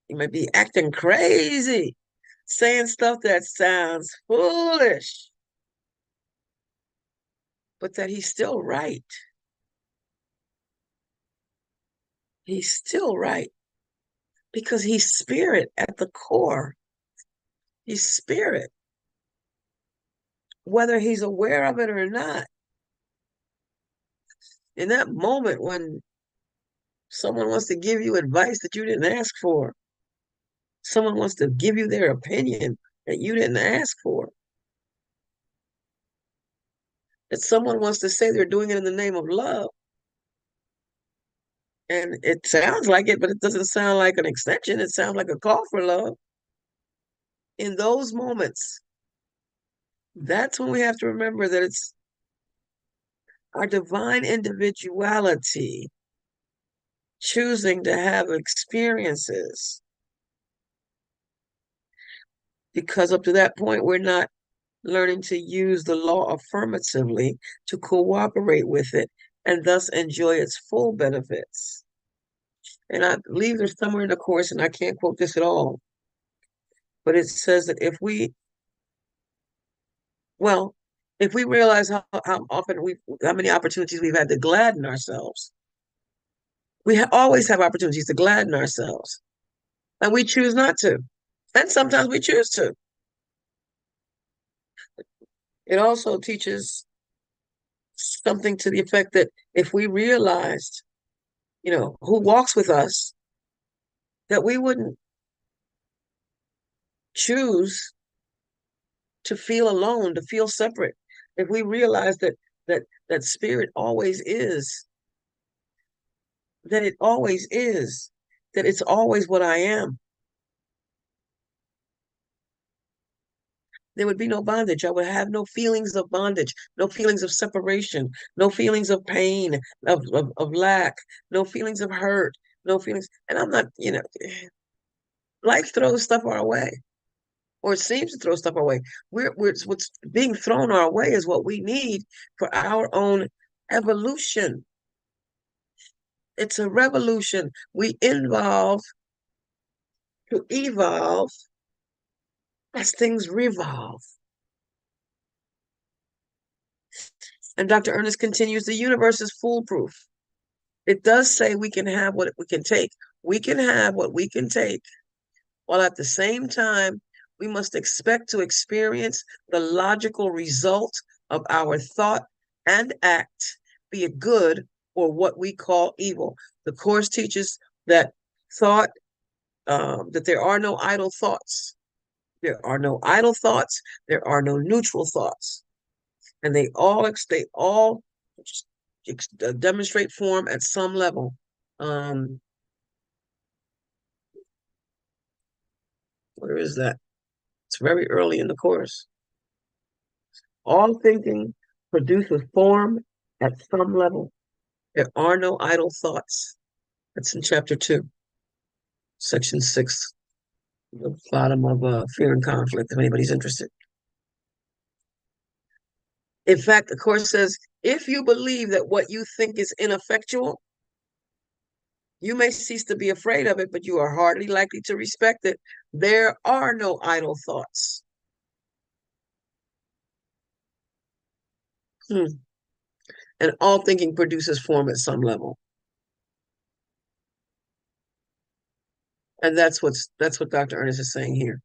he might be acting crazy, saying stuff that sounds foolish, but that he's still right. He's still right because he's spirit at the core. He's spirit, whether he's aware of it or not. In that moment when someone wants to give you advice that you didn't ask for, someone wants to give you their opinion that you didn't ask for, that someone wants to say they're doing it in the name of love, and it sounds like it, but it doesn't sound like an extension. It sounds like a call for love. In those moments, that's when we have to remember that it's our divine individuality choosing to have experiences, because up to that point, we're not learning to use the law affirmatively to cooperate with it and thus enjoy its full benefits. And I believe there's somewhere in the Course, and I can't quote this at all, but it says that if we realize how many opportunities we've had to gladden ourselves, we always have opportunities to gladden ourselves, and we choose not to. And sometimes we choose to. It also teaches something to the effect that if we realized, who walks with us, that we wouldn't choose to feel alone, to feel separate. If we realize that spirit always is, that it always is, that it's always what I am, there would be no bondage. I would have no feelings of bondage, no feelings of separation, no feelings of pain, of lack, no feelings of hurt, no feelings. And I'm not, life throws stuff our way, or it seems to throw stuff our way. What's being thrown our way is what we need for our own evolution. It's a revolution. We evolve to evolve as things revolve. And Dr. Ernest continues, the universe is foolproof. It does say we can have what we can take. We can have what we can take, while at the same time, we must expect to experience the logical result of our thought and act, be it good or what we call evil. The Course teaches that thought, that there are no idle thoughts. There are no idle thoughts. There are no neutral thoughts. And they all demonstrate form at some level. Where is that? It's very early in the Course. All thinking produces form at some level. There are no idle thoughts. That's in chapter 2, section 6, the bottom of Fear and Conflict, if anybody's interested. In fact, the Course says, if you believe that what you think is ineffectual, you may cease to be afraid of it, but you are hardly likely to respect it. There are no idle thoughts. And all thinking produces form at some level. And that's what Dr. Ernest is saying here.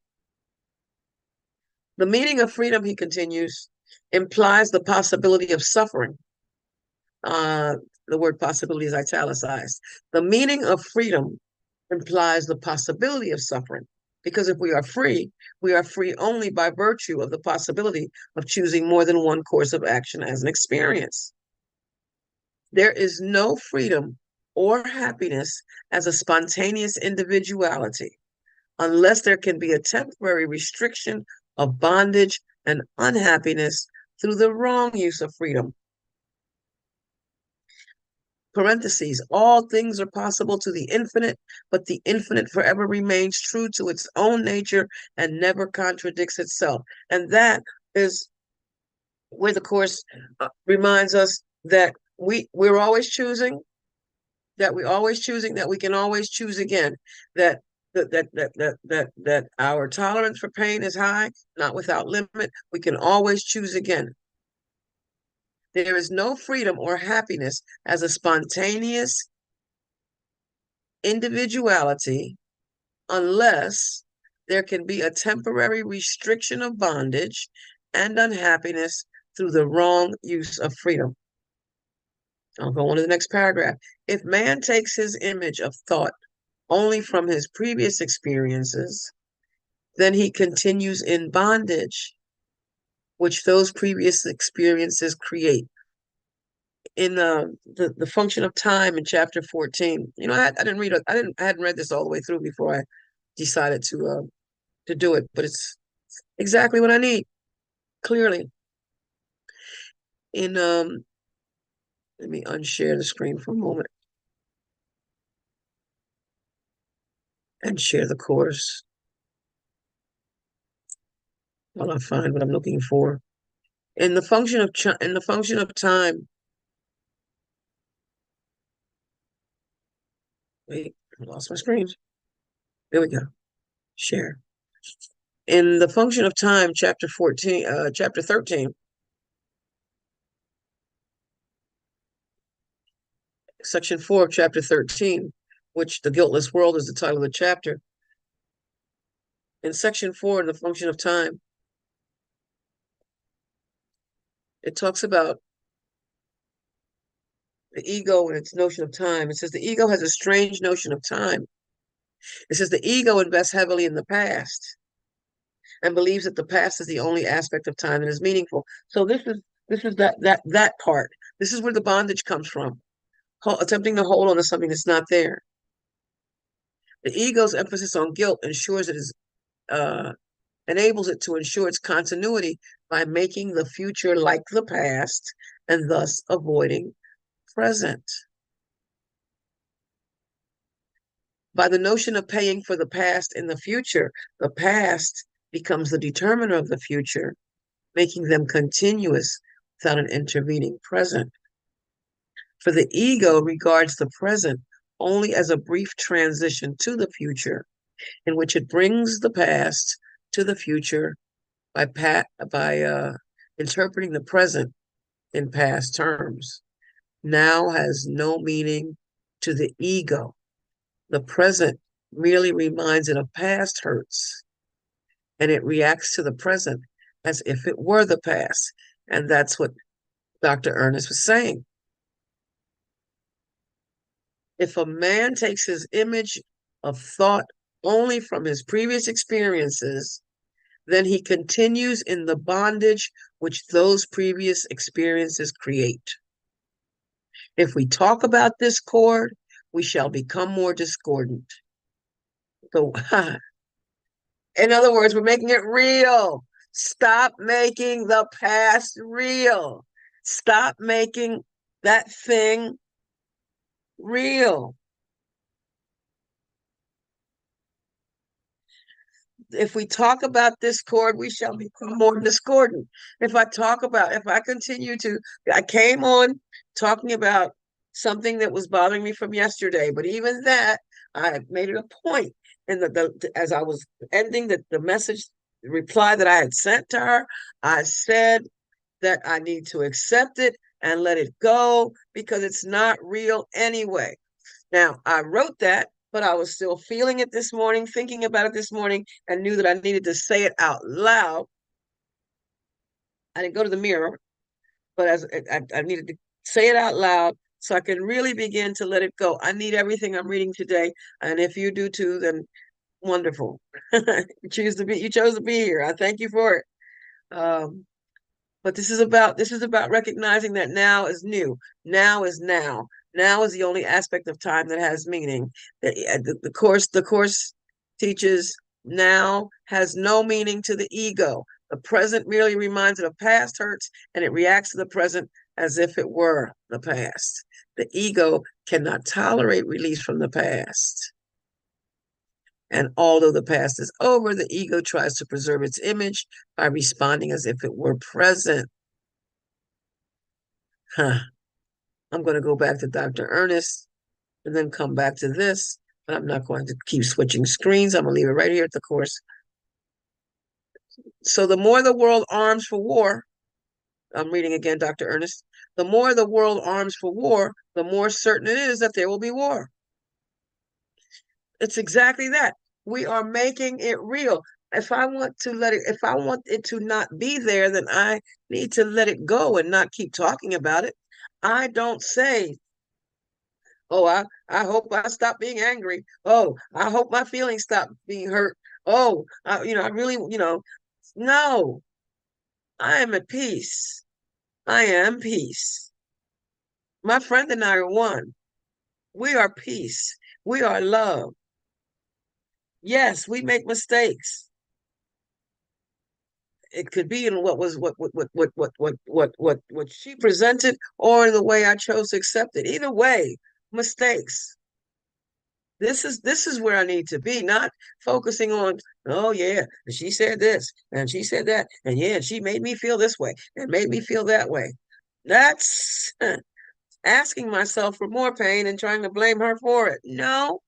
The meaning of freedom, he continues, implies the possibility of suffering. The word possibility is italicized. The meaning of freedom implies the possibility of suffering. Because if we are free only by virtue of the possibility of choosing more than one course of action as an experience. There is no freedom or happiness as a spontaneous individuality unless there can be a temporary restriction of bondage and unhappiness through the wrong use of freedom. Parentheses, all things are possible to the infinite, but the infinite forever remains true to its own nature and never contradicts itself. And that is where the Course reminds us that we're always choosing, that we can always choose again, that our tolerance for pain is high, not without limit. We can always choose again. There is no freedom or happiness as a spontaneous individuality unless there can be a temporary restriction of bondage and unhappiness through the wrong use of freedom. I'll go on to the next paragraph. If man takes his image of thought only from his previous experiences, then he continues in bondage, which those previous experiences create. In the function of time in chapter 14, I hadn't read this all the way through before I decided to do it, but it's exactly what I need, clearly. Let me unshare the screen for a moment and share the course while I find what I'm looking for. In the function of time. Wait, I lost my screen. There we go. Share. In the function of time, chapter 13, section 4 of chapter 13, which the guiltless world is the title of the chapter. In section 4, in the function of time, it talks about the ego and its notion of time. It says the ego has a strange notion of time. It says the ego invests heavily in the past and believes that the past is the only aspect of time that is meaningful. So this is that part. This is where the bondage comes from. Attempting to hold on to something that's not there. The ego's emphasis on guilt ensures it is enables it to ensure its continuity by making the future like the past and thus avoiding present. By the notion of paying for the past in the future, the past becomes the determiner of the future, making them continuous without an intervening present. For the ego regards the present only as a brief transition to the future, in which it brings the past to the future by interpreting the present in past terms. Now has no meaning to the ego. The present merely reminds it of past hurts, and it reacts to the present as if it were the past. And that's what Dr. Ernest was saying. If a man takes his image of thought only from his previous experiences, then he continues in the bondage which those previous experiences create. If we talk about discord, we shall become more discordant. So, in other words, we're making it real. Stop making the past real. Stop making that thing real. If we talk about discord, we shall become more discordant. If I came on talking about something that was bothering me from yesterday, but even that, I made it a point. And as I was ending the message, the reply that I had sent to her, I said that I need to accept it and let it go because it's not real anyway. Now, I wrote that, but I was still feeling it this morning, thinking about it this morning, and knew that I needed to say it out loud. I didn't go to the mirror, but as I needed to say it out loud so I can really begin to let it go. I need everything I'm reading today. And if you do too, then wonderful. You chose to be here. I thank you for it. But this is about recognizing that now is new. Now is now. Now is the only aspect of time that has meaning. The course teaches now has no meaning to the ego. The present merely reminds it of past hurts, and it reacts to the present as if it were the past. The ego cannot tolerate release from the past. And although the past is over, the ego tries to preserve its image by responding as if it were present. I'm going to go back to Dr. Ernest and then come back to this, but I'm not going to keep switching screens. I'm going to leave it right here at the course. So the more the world arms for war, I'm reading again, Dr. Ernest, the more the world arms for war, the more certain it is that there will be war. It's exactly that. We are making it real. If I want it to not be there, then I need to let it go and not keep talking about it. I don't say, oh, I hope I stop being angry. Oh, I hope my feelings stop being hurt. Oh, I really, no, I am at peace. I am peace. My friend and I are one. We are peace. We are love. Yes, we make mistakes. It could be in what she presented, or in the way I chose to accept it. Either way, mistakes. This is where I need to be, not focusing on, oh yeah, she said this and she said that, and yeah, she made me feel this way and made me feel that way. That's asking myself for more pain and trying to blame her for it. No.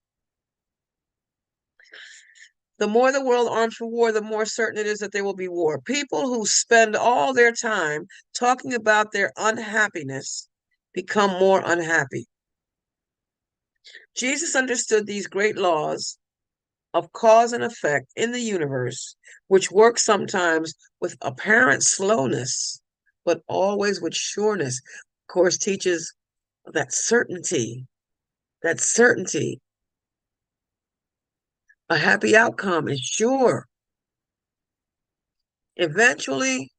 The more the world arms for war, the more certain it is that there will be war. People who spend all their time talking about their unhappiness become more unhappy. Jesus understood these great laws of cause and effect in the universe, which work sometimes with apparent slowness, but always with sureness. Of course, teaches that certainty. A happy outcome is sure. Eventually,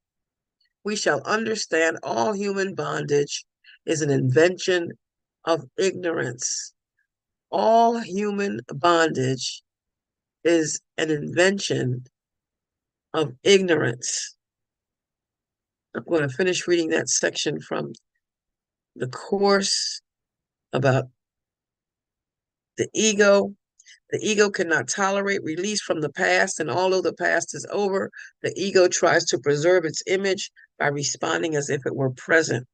we shall understand all human bondage is an invention of ignorance. All human bondage is an invention of ignorance. I'm going to finish reading that section from the course about the ego. The ego cannot tolerate release from the past, and although the past is over, the ego tries to preserve its image by responding as if it were present.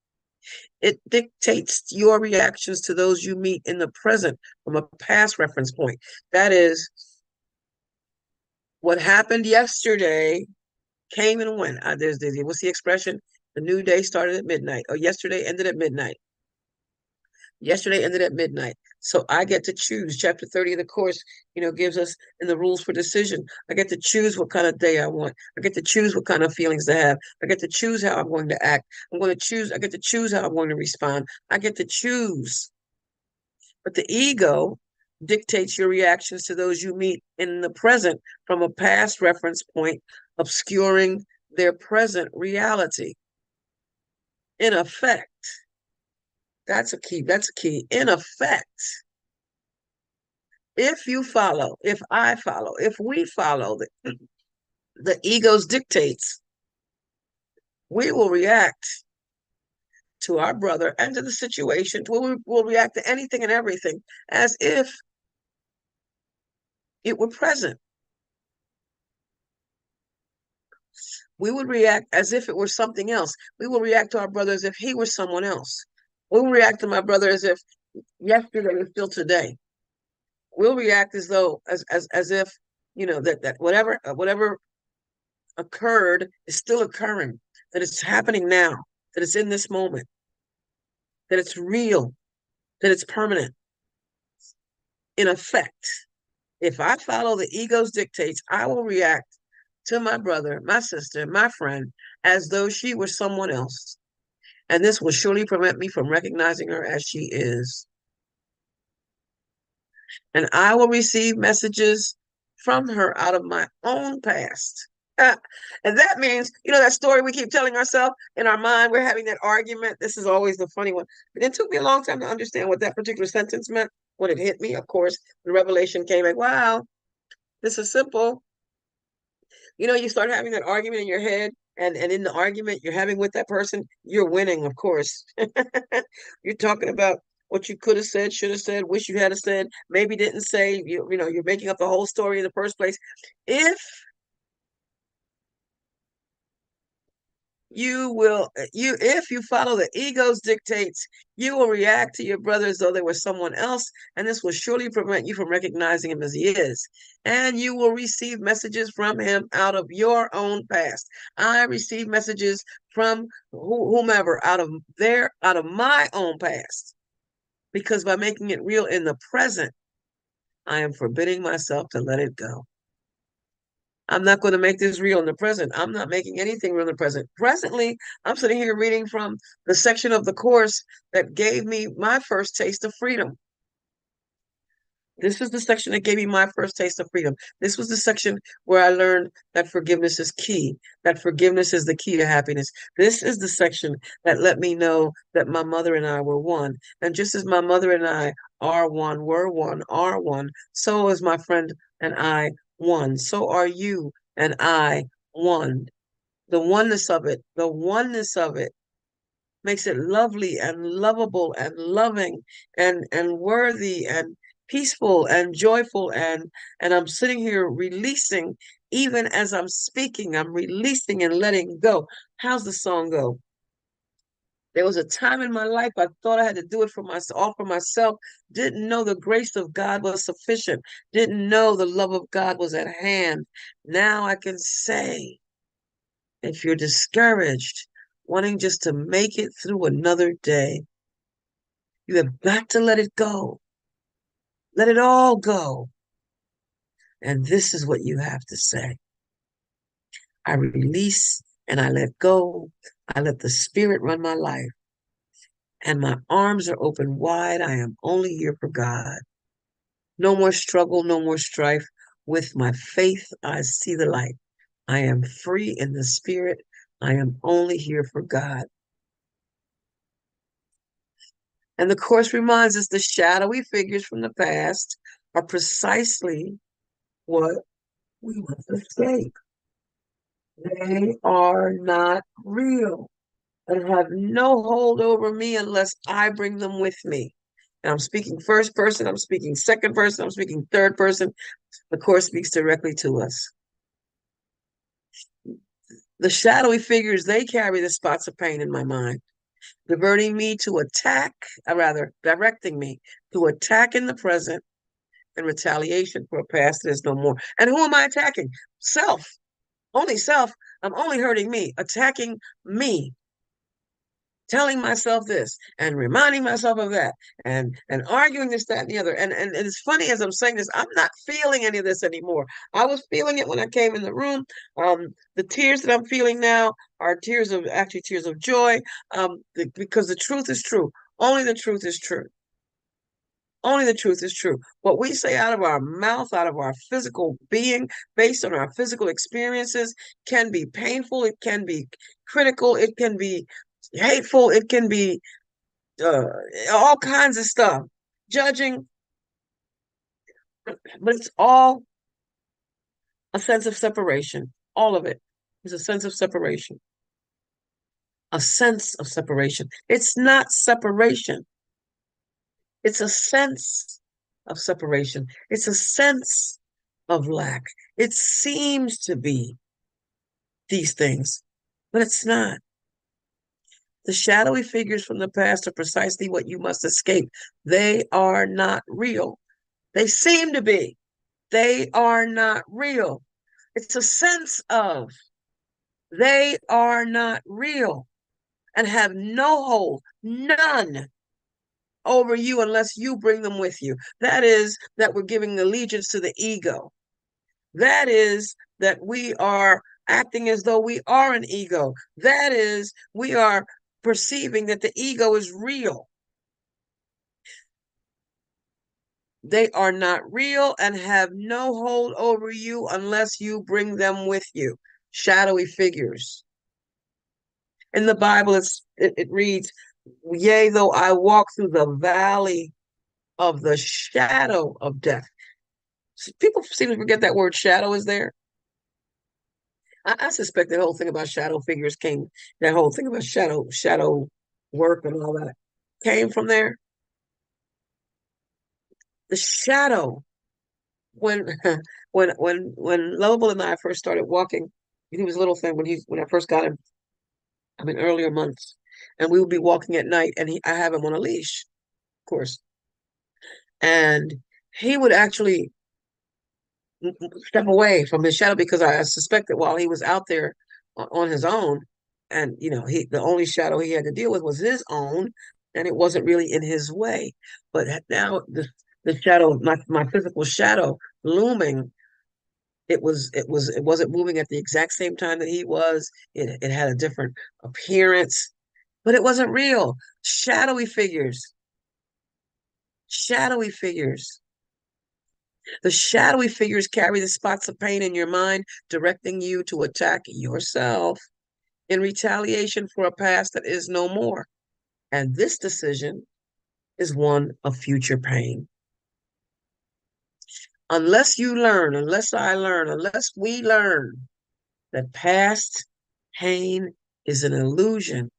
It dictates your reactions to those you meet in the present from a past reference point. That is, what happened yesterday came and went. What's the expression? The new day started at midnight, or yesterday ended at midnight. Yesterday ended at midnight. So I get to choose. Chapter 30 of the course, gives us in the rules for decision. I get to choose what kind of day I want. I get to choose what kind of feelings to have. I get to choose how I'm going to act. I get to choose how I'm going to respond. I get to choose. But the ego dictates your reactions to those you meet in the present from a past reference point, obscuring their present reality. In effect, that's a key. In effect, if I follow, if we follow the ego's dictates, we will react to our brother and to the situation. We'll react to anything and everything as if it were present. We would react as if it were something else. We will react to our brother as if he were someone else. We'll react to my brother as if yesterday was still today. We'll react as though, as if, that whatever occurred is still occurring, that it's happening now, that it's in this moment, that it's real, that it's permanent. In effect, if I follow the ego's dictates, I will react to my brother, my sister, my friend, as though she were someone else. And this will surely prevent me from recognizing her as she is. And I will receive messages from her out of my own past. And that means, that story we keep telling ourselves in our mind, we're having that argument. This is always the funny one. But it took me a long time to understand what that particular sentence meant. When it hit me, of course, the revelation came like, wow, this is simple. You start having that argument in your head, and in the argument you're having with that person, you're winning, of course. You're talking about what you could have said, should have said, wish you had said, maybe didn't say. You're making up the whole story in the first place. If you follow the ego's dictates, you will react to your brother as though they were someone else, and this will surely prevent you from recognizing him as he is. And you will receive messages from him out of your own past. I receive messages from whomever out of my own past, because by making it real in the present, I am forbidding myself to let it go. I'm not going to make this real in the present. I'm not making anything real in the present. Presently, I'm sitting here reading from the section of the course that gave me my first taste of freedom. This is the section that gave me my first taste of freedom. This was the section where I learned that forgiveness is key, that forgiveness is the key to happiness. This is the section that let me know that my mother and I were one. And just as my mother and I are one, were one, are one, so is my friend and I one. So are you and I one. The oneness of it makes it lovely and lovable and loving and worthy and peaceful and joyful, and I'm sitting here releasing. Even as I'm speaking, I'm releasing and letting go. How's the song go? There was a time in my life I thought I had to do it for myself, all for myself. Didn't know the grace of God was sufficient. Didn't know the love of God was at hand. Now I can say, if you're discouraged, wanting just to make it through another day, you have got to let it go. Let it all go. And this is what you have to say. I release and I let go. I let the Spirit run my life. And my arms are open wide. I am only here for God. No more struggle, no more strife. With my faith, I see the light. I am free in the Spirit. I am only here for God. And the Course reminds us the shadowy figures from the past are precisely what we must escape. They are not real and have no hold over me unless I bring them with me. And I'm speaking first person, I'm speaking second person, I'm speaking third person. The Course speaks directly to us. The shadowy figures, they carry the spots of pain in my mind, diverting me to attack, or rather directing me to attack in the present and retaliation for a past that is no more. And who am I attacking? Self. Only self. I'm only hurting me, attacking me, telling myself this and reminding myself of that and arguing this, that, and the other. And it's funny, as I'm saying this, I'm not feeling any of this anymore. I was feeling it when I came in the room. The tears that I'm feeling now are tears of joy, because the truth is true. Only the truth is true. Only the truth is true. What we say out of our mouth, out of our physical being, based on our physical experiences, can be painful. It can be critical. It can be hateful. It can be all kinds of stuff. Judging. But it's all a sense of separation. All of it is a sense of separation. A sense of separation. It's not separation. It's a sense of separation. It's a sense of lack. It seems to be these things, but it's not. The shadowy figures from the past are precisely what you must escape. They are not real. They seem to be. They are not real. It's a sense of. They are not real and have no hold, none, over you unless you bring them with you. That is that we're giving allegiance to the ego. That is that we are acting as though we are an ego. That is, we are perceiving that the ego is real. They are not real and have no hold over you unless you bring them with you. Shadowy figures. In the Bible, it reads, yea, though I walk through the valley of the shadow of death. People seem to forget that word shadow is there. I suspect that whole thing about shadow figures came, that whole thing about shadow work and all that came from there. The shadow, when when Lobel and I first started walking, he was a little thing when I first got him, I mean earlier months, and we would be walking at night, and I have him on a leash, of course, and he would actually step away from his shadow because I suspect that while he was out there on his own, and the only shadow he had to deal with was his own, and it wasn't really in his way. But now the shadow, my physical shadow looming, it wasn't moving at the exact same time that he was. It had a different appearance, but it wasn't real. Shadowy figures. Shadowy figures. The shadowy figures carry the spots of pain in your mind, directing you to attack yourself in retaliation for a past that is no more. And this decision is one of future pain. Unless you learn, unless I learn, unless we learn that past pain is an illusion.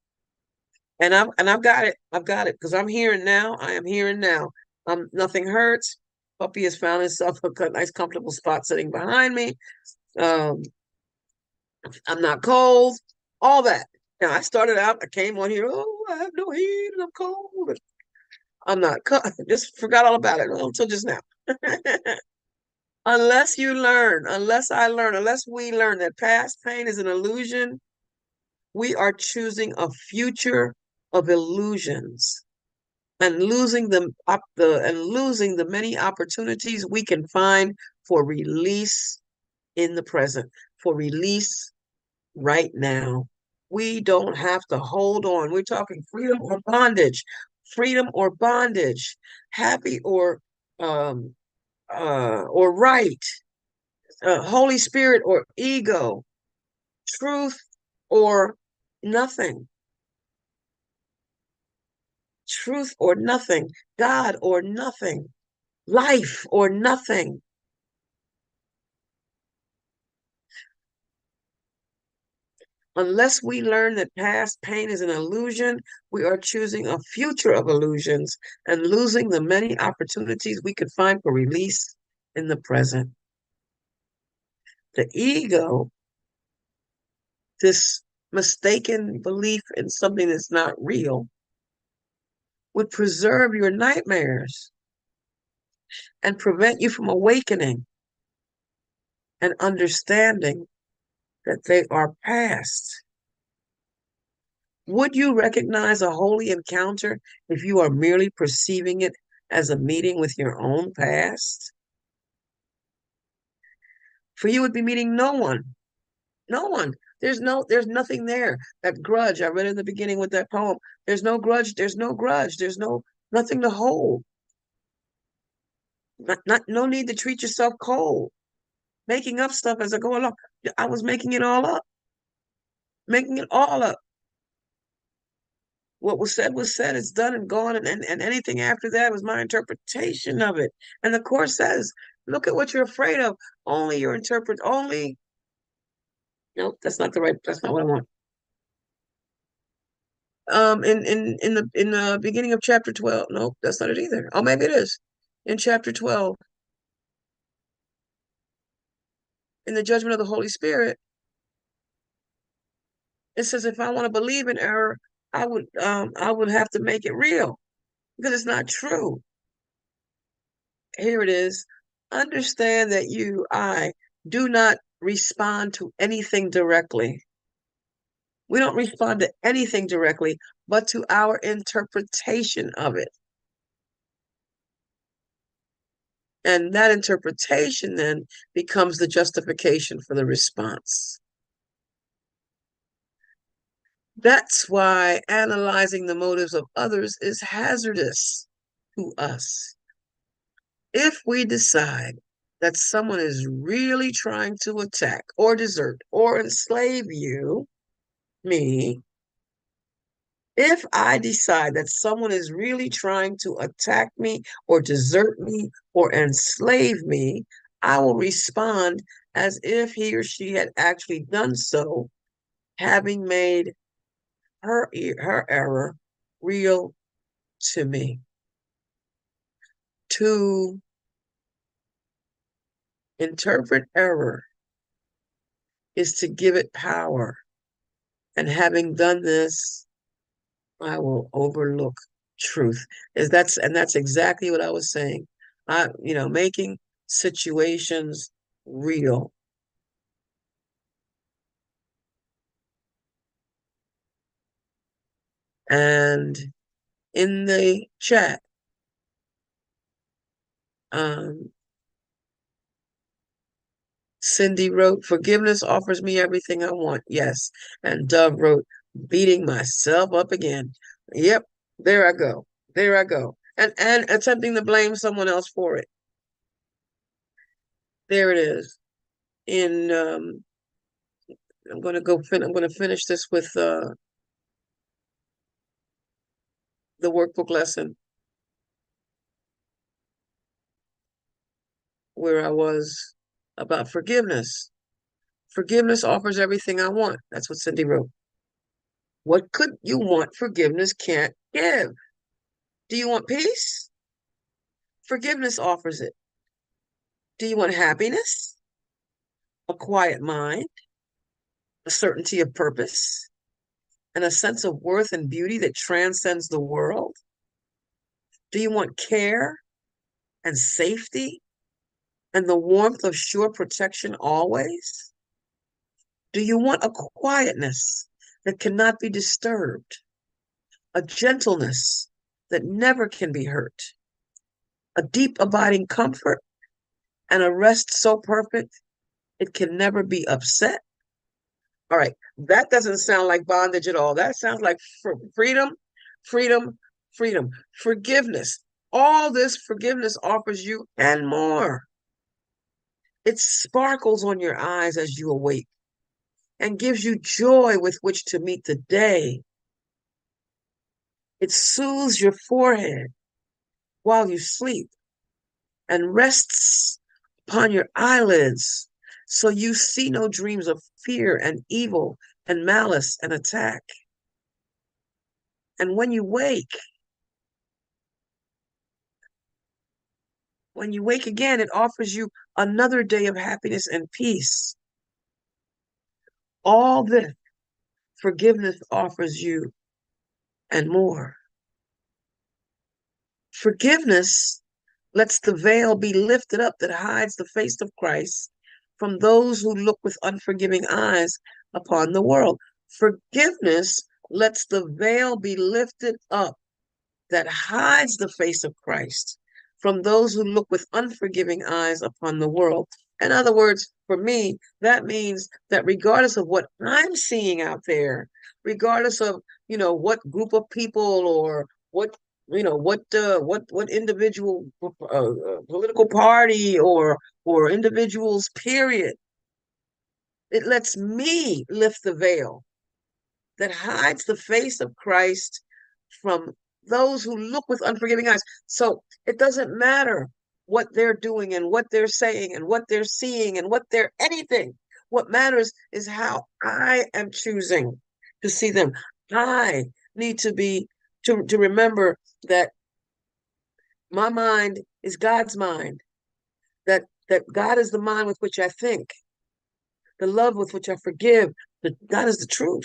And I've got it. I've got it because I'm hearing now. I am hearing now. Nothing hurts. Puppy has found himself a nice, comfortable spot sitting behind me. I'm not cold. All that. Now, I started out, I came on here, oh, I have no heat and I'm cold. I'm not, just forgot all about it until just now. Unless you learn, unless I learn, unless we learn that past pain is an illusion, we are choosing a future of illusions and losing the many opportunities we can find for release in the present, for release right now. We don't have to hold on. We're talking freedom or bondage, happy or right, Holy Spirit or ego, truth or nothing, truth or nothing, God or nothing, life or nothing. Unless we learn that past pain is an illusion, we are choosing a future of illusions and losing the many opportunities we could find for release in the present. The ego, this mistaken belief in something that's not real, would preserve your nightmares and prevent you from awakening and understanding that they are past. Would you recognize a holy encounter if you are merely perceiving it as a meeting with your own past? For you would be meeting no one. No one. There's nothing there. That grudge I read in the beginning with that poem. There's no grudge. There's nothing to hold. No need to treat yourself cold. Making up stuff as I go along. I was making it all up. Making it all up. What was said, it's done and gone, and anything after that was my interpretation of it. And the Course says, look at what you're afraid of. Only your only. Nope, that's not what I want. In the beginning of chapter 12. Nope, that's not it either. Oh, maybe it is. In chapter 12. In the judgment of the Holy Spirit, it says if I want to believe in error, I would have to make it real because it's not true. Here it is. Understand that I do not respond to anything directly. We don't respond to anything directly, but to our interpretation of it. And that interpretation then becomes the justification for the response. That's why analyzing the motives of others is hazardous to us. If we decide that someone is really trying to attack or desert or enslave me, if I decide that someone is really trying to attack me or desert me or enslave me, I will respond as if he or she had actually done so, having made her error real to me. To interpret error is to give it power. And having done this, I will overlook truth. That's exactly what I was saying. Making situations real. And in the chat, Cindy wrote, forgiveness offers me everything I want. Yes. And Dove wrote, beating myself up again. Yep, there I go. There I go. And attempting to blame someone else for it. There it is. I'm gonna finish this with the workbook lesson where I was about forgiveness. Forgiveness offers everything I want. That's what Cindy wrote. What could you want forgiveness can't give? Do you want peace? Forgiveness offers it. Do you want happiness? A quiet mind, a certainty of purpose, and a sense of worth and beauty that transcends the world? Do you want care and safety and the warmth of sure protection always? Do you want a quietness that cannot be disturbed, a gentleness that never can be hurt, a deep abiding comfort, and a rest so perfect it can never be upset? All right, that doesn't sound like bondage at all. That sounds like freedom, freedom, freedom, forgiveness. All this forgiveness offers you and more. It sparkles on your eyes as you awake and gives you joy with which to meet the day. It soothes your forehead while you sleep and rests upon your eyelids so you see no dreams of fear and evil and malice and attack. And when you wake again, it offers you another day of happiness and peace. All this forgiveness offers you and more. Forgiveness lets the veil be lifted up that hides the face of Christ from those who look with unforgiving eyes upon the world. Forgiveness lets the veil be lifted up that hides the face of Christ from those who look with unforgiving eyes upon the world. In other words, for me, that means that regardless of what I'm seeing out there, regardless of, what group of people or what, what individual political party or individuals, period, it lets me lift the veil that hides the face of Christ from those who look with unforgiving eyes. So it doesn't matter what they're doing and what they're saying and what they're seeing and what they're anything. What matters is how I am choosing to see them. I need to remember that my mind is God's mind, that God is the mind with which I think, the love with which I forgive, that God is the truth.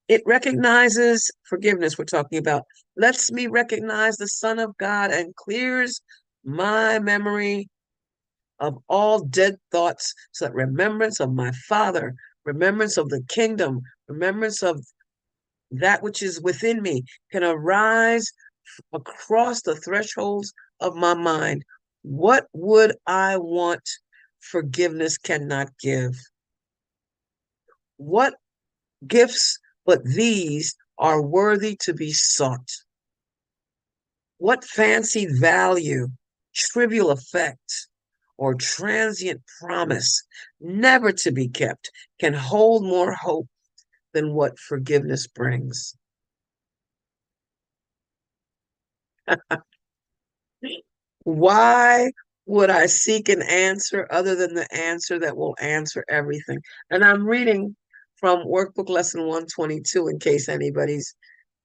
It recognizes forgiveness, we're talking about, lets me recognize the Son of God and clears my memory of all dead thoughts so that remembrance of my Father, remembrance of the kingdom, remembrance of that which is within me can arise across the thresholds of my mind. What would I want forgiveness cannot give? What gifts, but these are worthy to be sought. What fancied value, trivial effect, or transient promise, never to be kept, can hold more hope than what forgiveness brings? Why would I seek an answer other than the answer that will answer everything? And I'm reading from workbook lesson 122 in case anybody's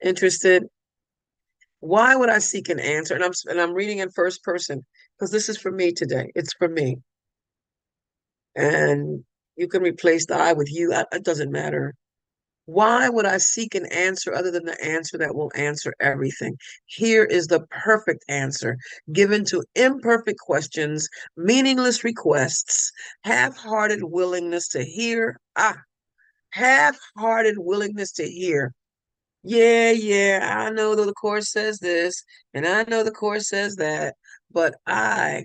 interested. Why would I seek an answer? And I'm reading in first person because this is for me today. It's for me. And you can replace the I with you. It doesn't matter. Why would I seek an answer other than the answer that will answer everything? Here is the perfect answer given to imperfect questions, meaningless requests, half-hearted willingness to hear. Half-hearted willingness to hear. Yeah, I know that the course says this, and I know the course says that, but ah.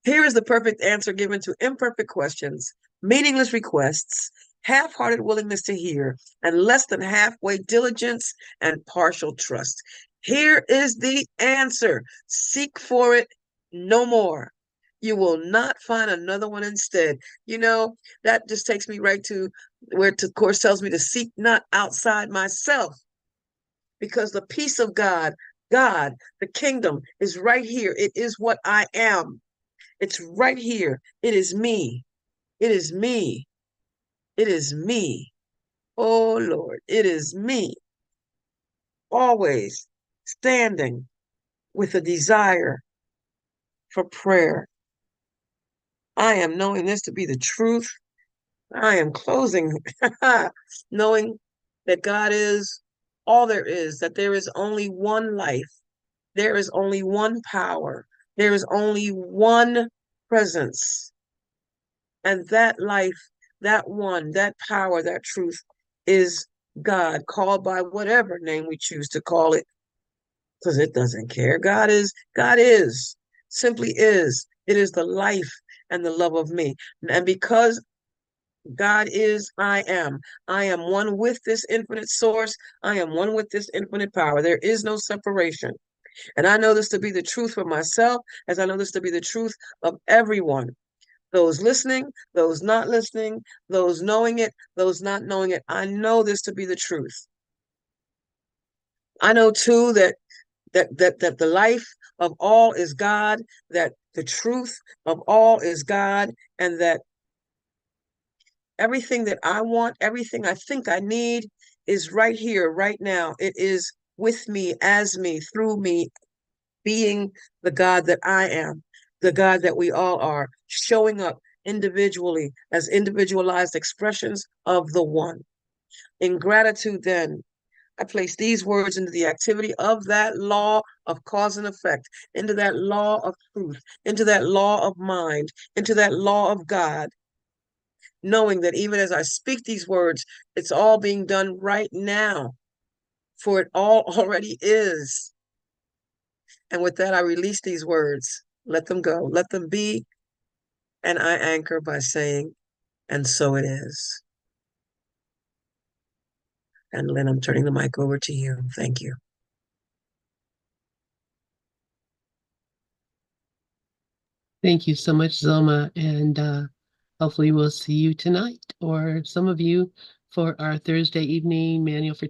Here is the perfect answer given to imperfect questions, meaningless requests, half-hearted willingness to hear, and less than halfway diligence and partial trust. Here is the answer. Seek for it no more. You will not find another one instead. You know, that just takes me right to where the course tells me to seek not outside myself, because the peace of God, the kingdom is right here. It is what I am. It's right here. It is me. It is me. It is me. Oh Lord, it is me. Always standing with a desire for prayer. I am knowing this to be the truth. I am closing knowing that God is all there is, that there is only one life. There is only one power. There is only one presence. And that life, that one, that power, that truth is God, called by whatever name we choose to call it, because it doesn't care. God is, simply is. It is the life and the love of me. And because God is, I am. I am one with this infinite source. I am one with this infinite power. There is no separation. And I know this to be the truth for myself, as I know this to be the truth of everyone. Those listening, those not listening, those knowing it, those not knowing it. I know this to be the truth. I know too that the life of all is God, that the truth of all is God, and that everything that I want, everything I think I need is right here, right now. It is with me, as me, through me, being the God that I am, the God that we all are, showing up individually as individualized expressions of the one. In gratitude, then, I place these words into the activity of that law of cause and effect, into that law of truth, into that law of mind, into that law of God, knowing that even as I speak these words, it's all being done right now, for it all already is. And with that, I release these words. Let them go. Let them be. And I anchor by saying, and so it is. And Lynn, I'm turning the mic over to you. Thank you. Thank you so much, Zulma. And hopefully we'll see you tonight, or some of you for our Thursday evening manual for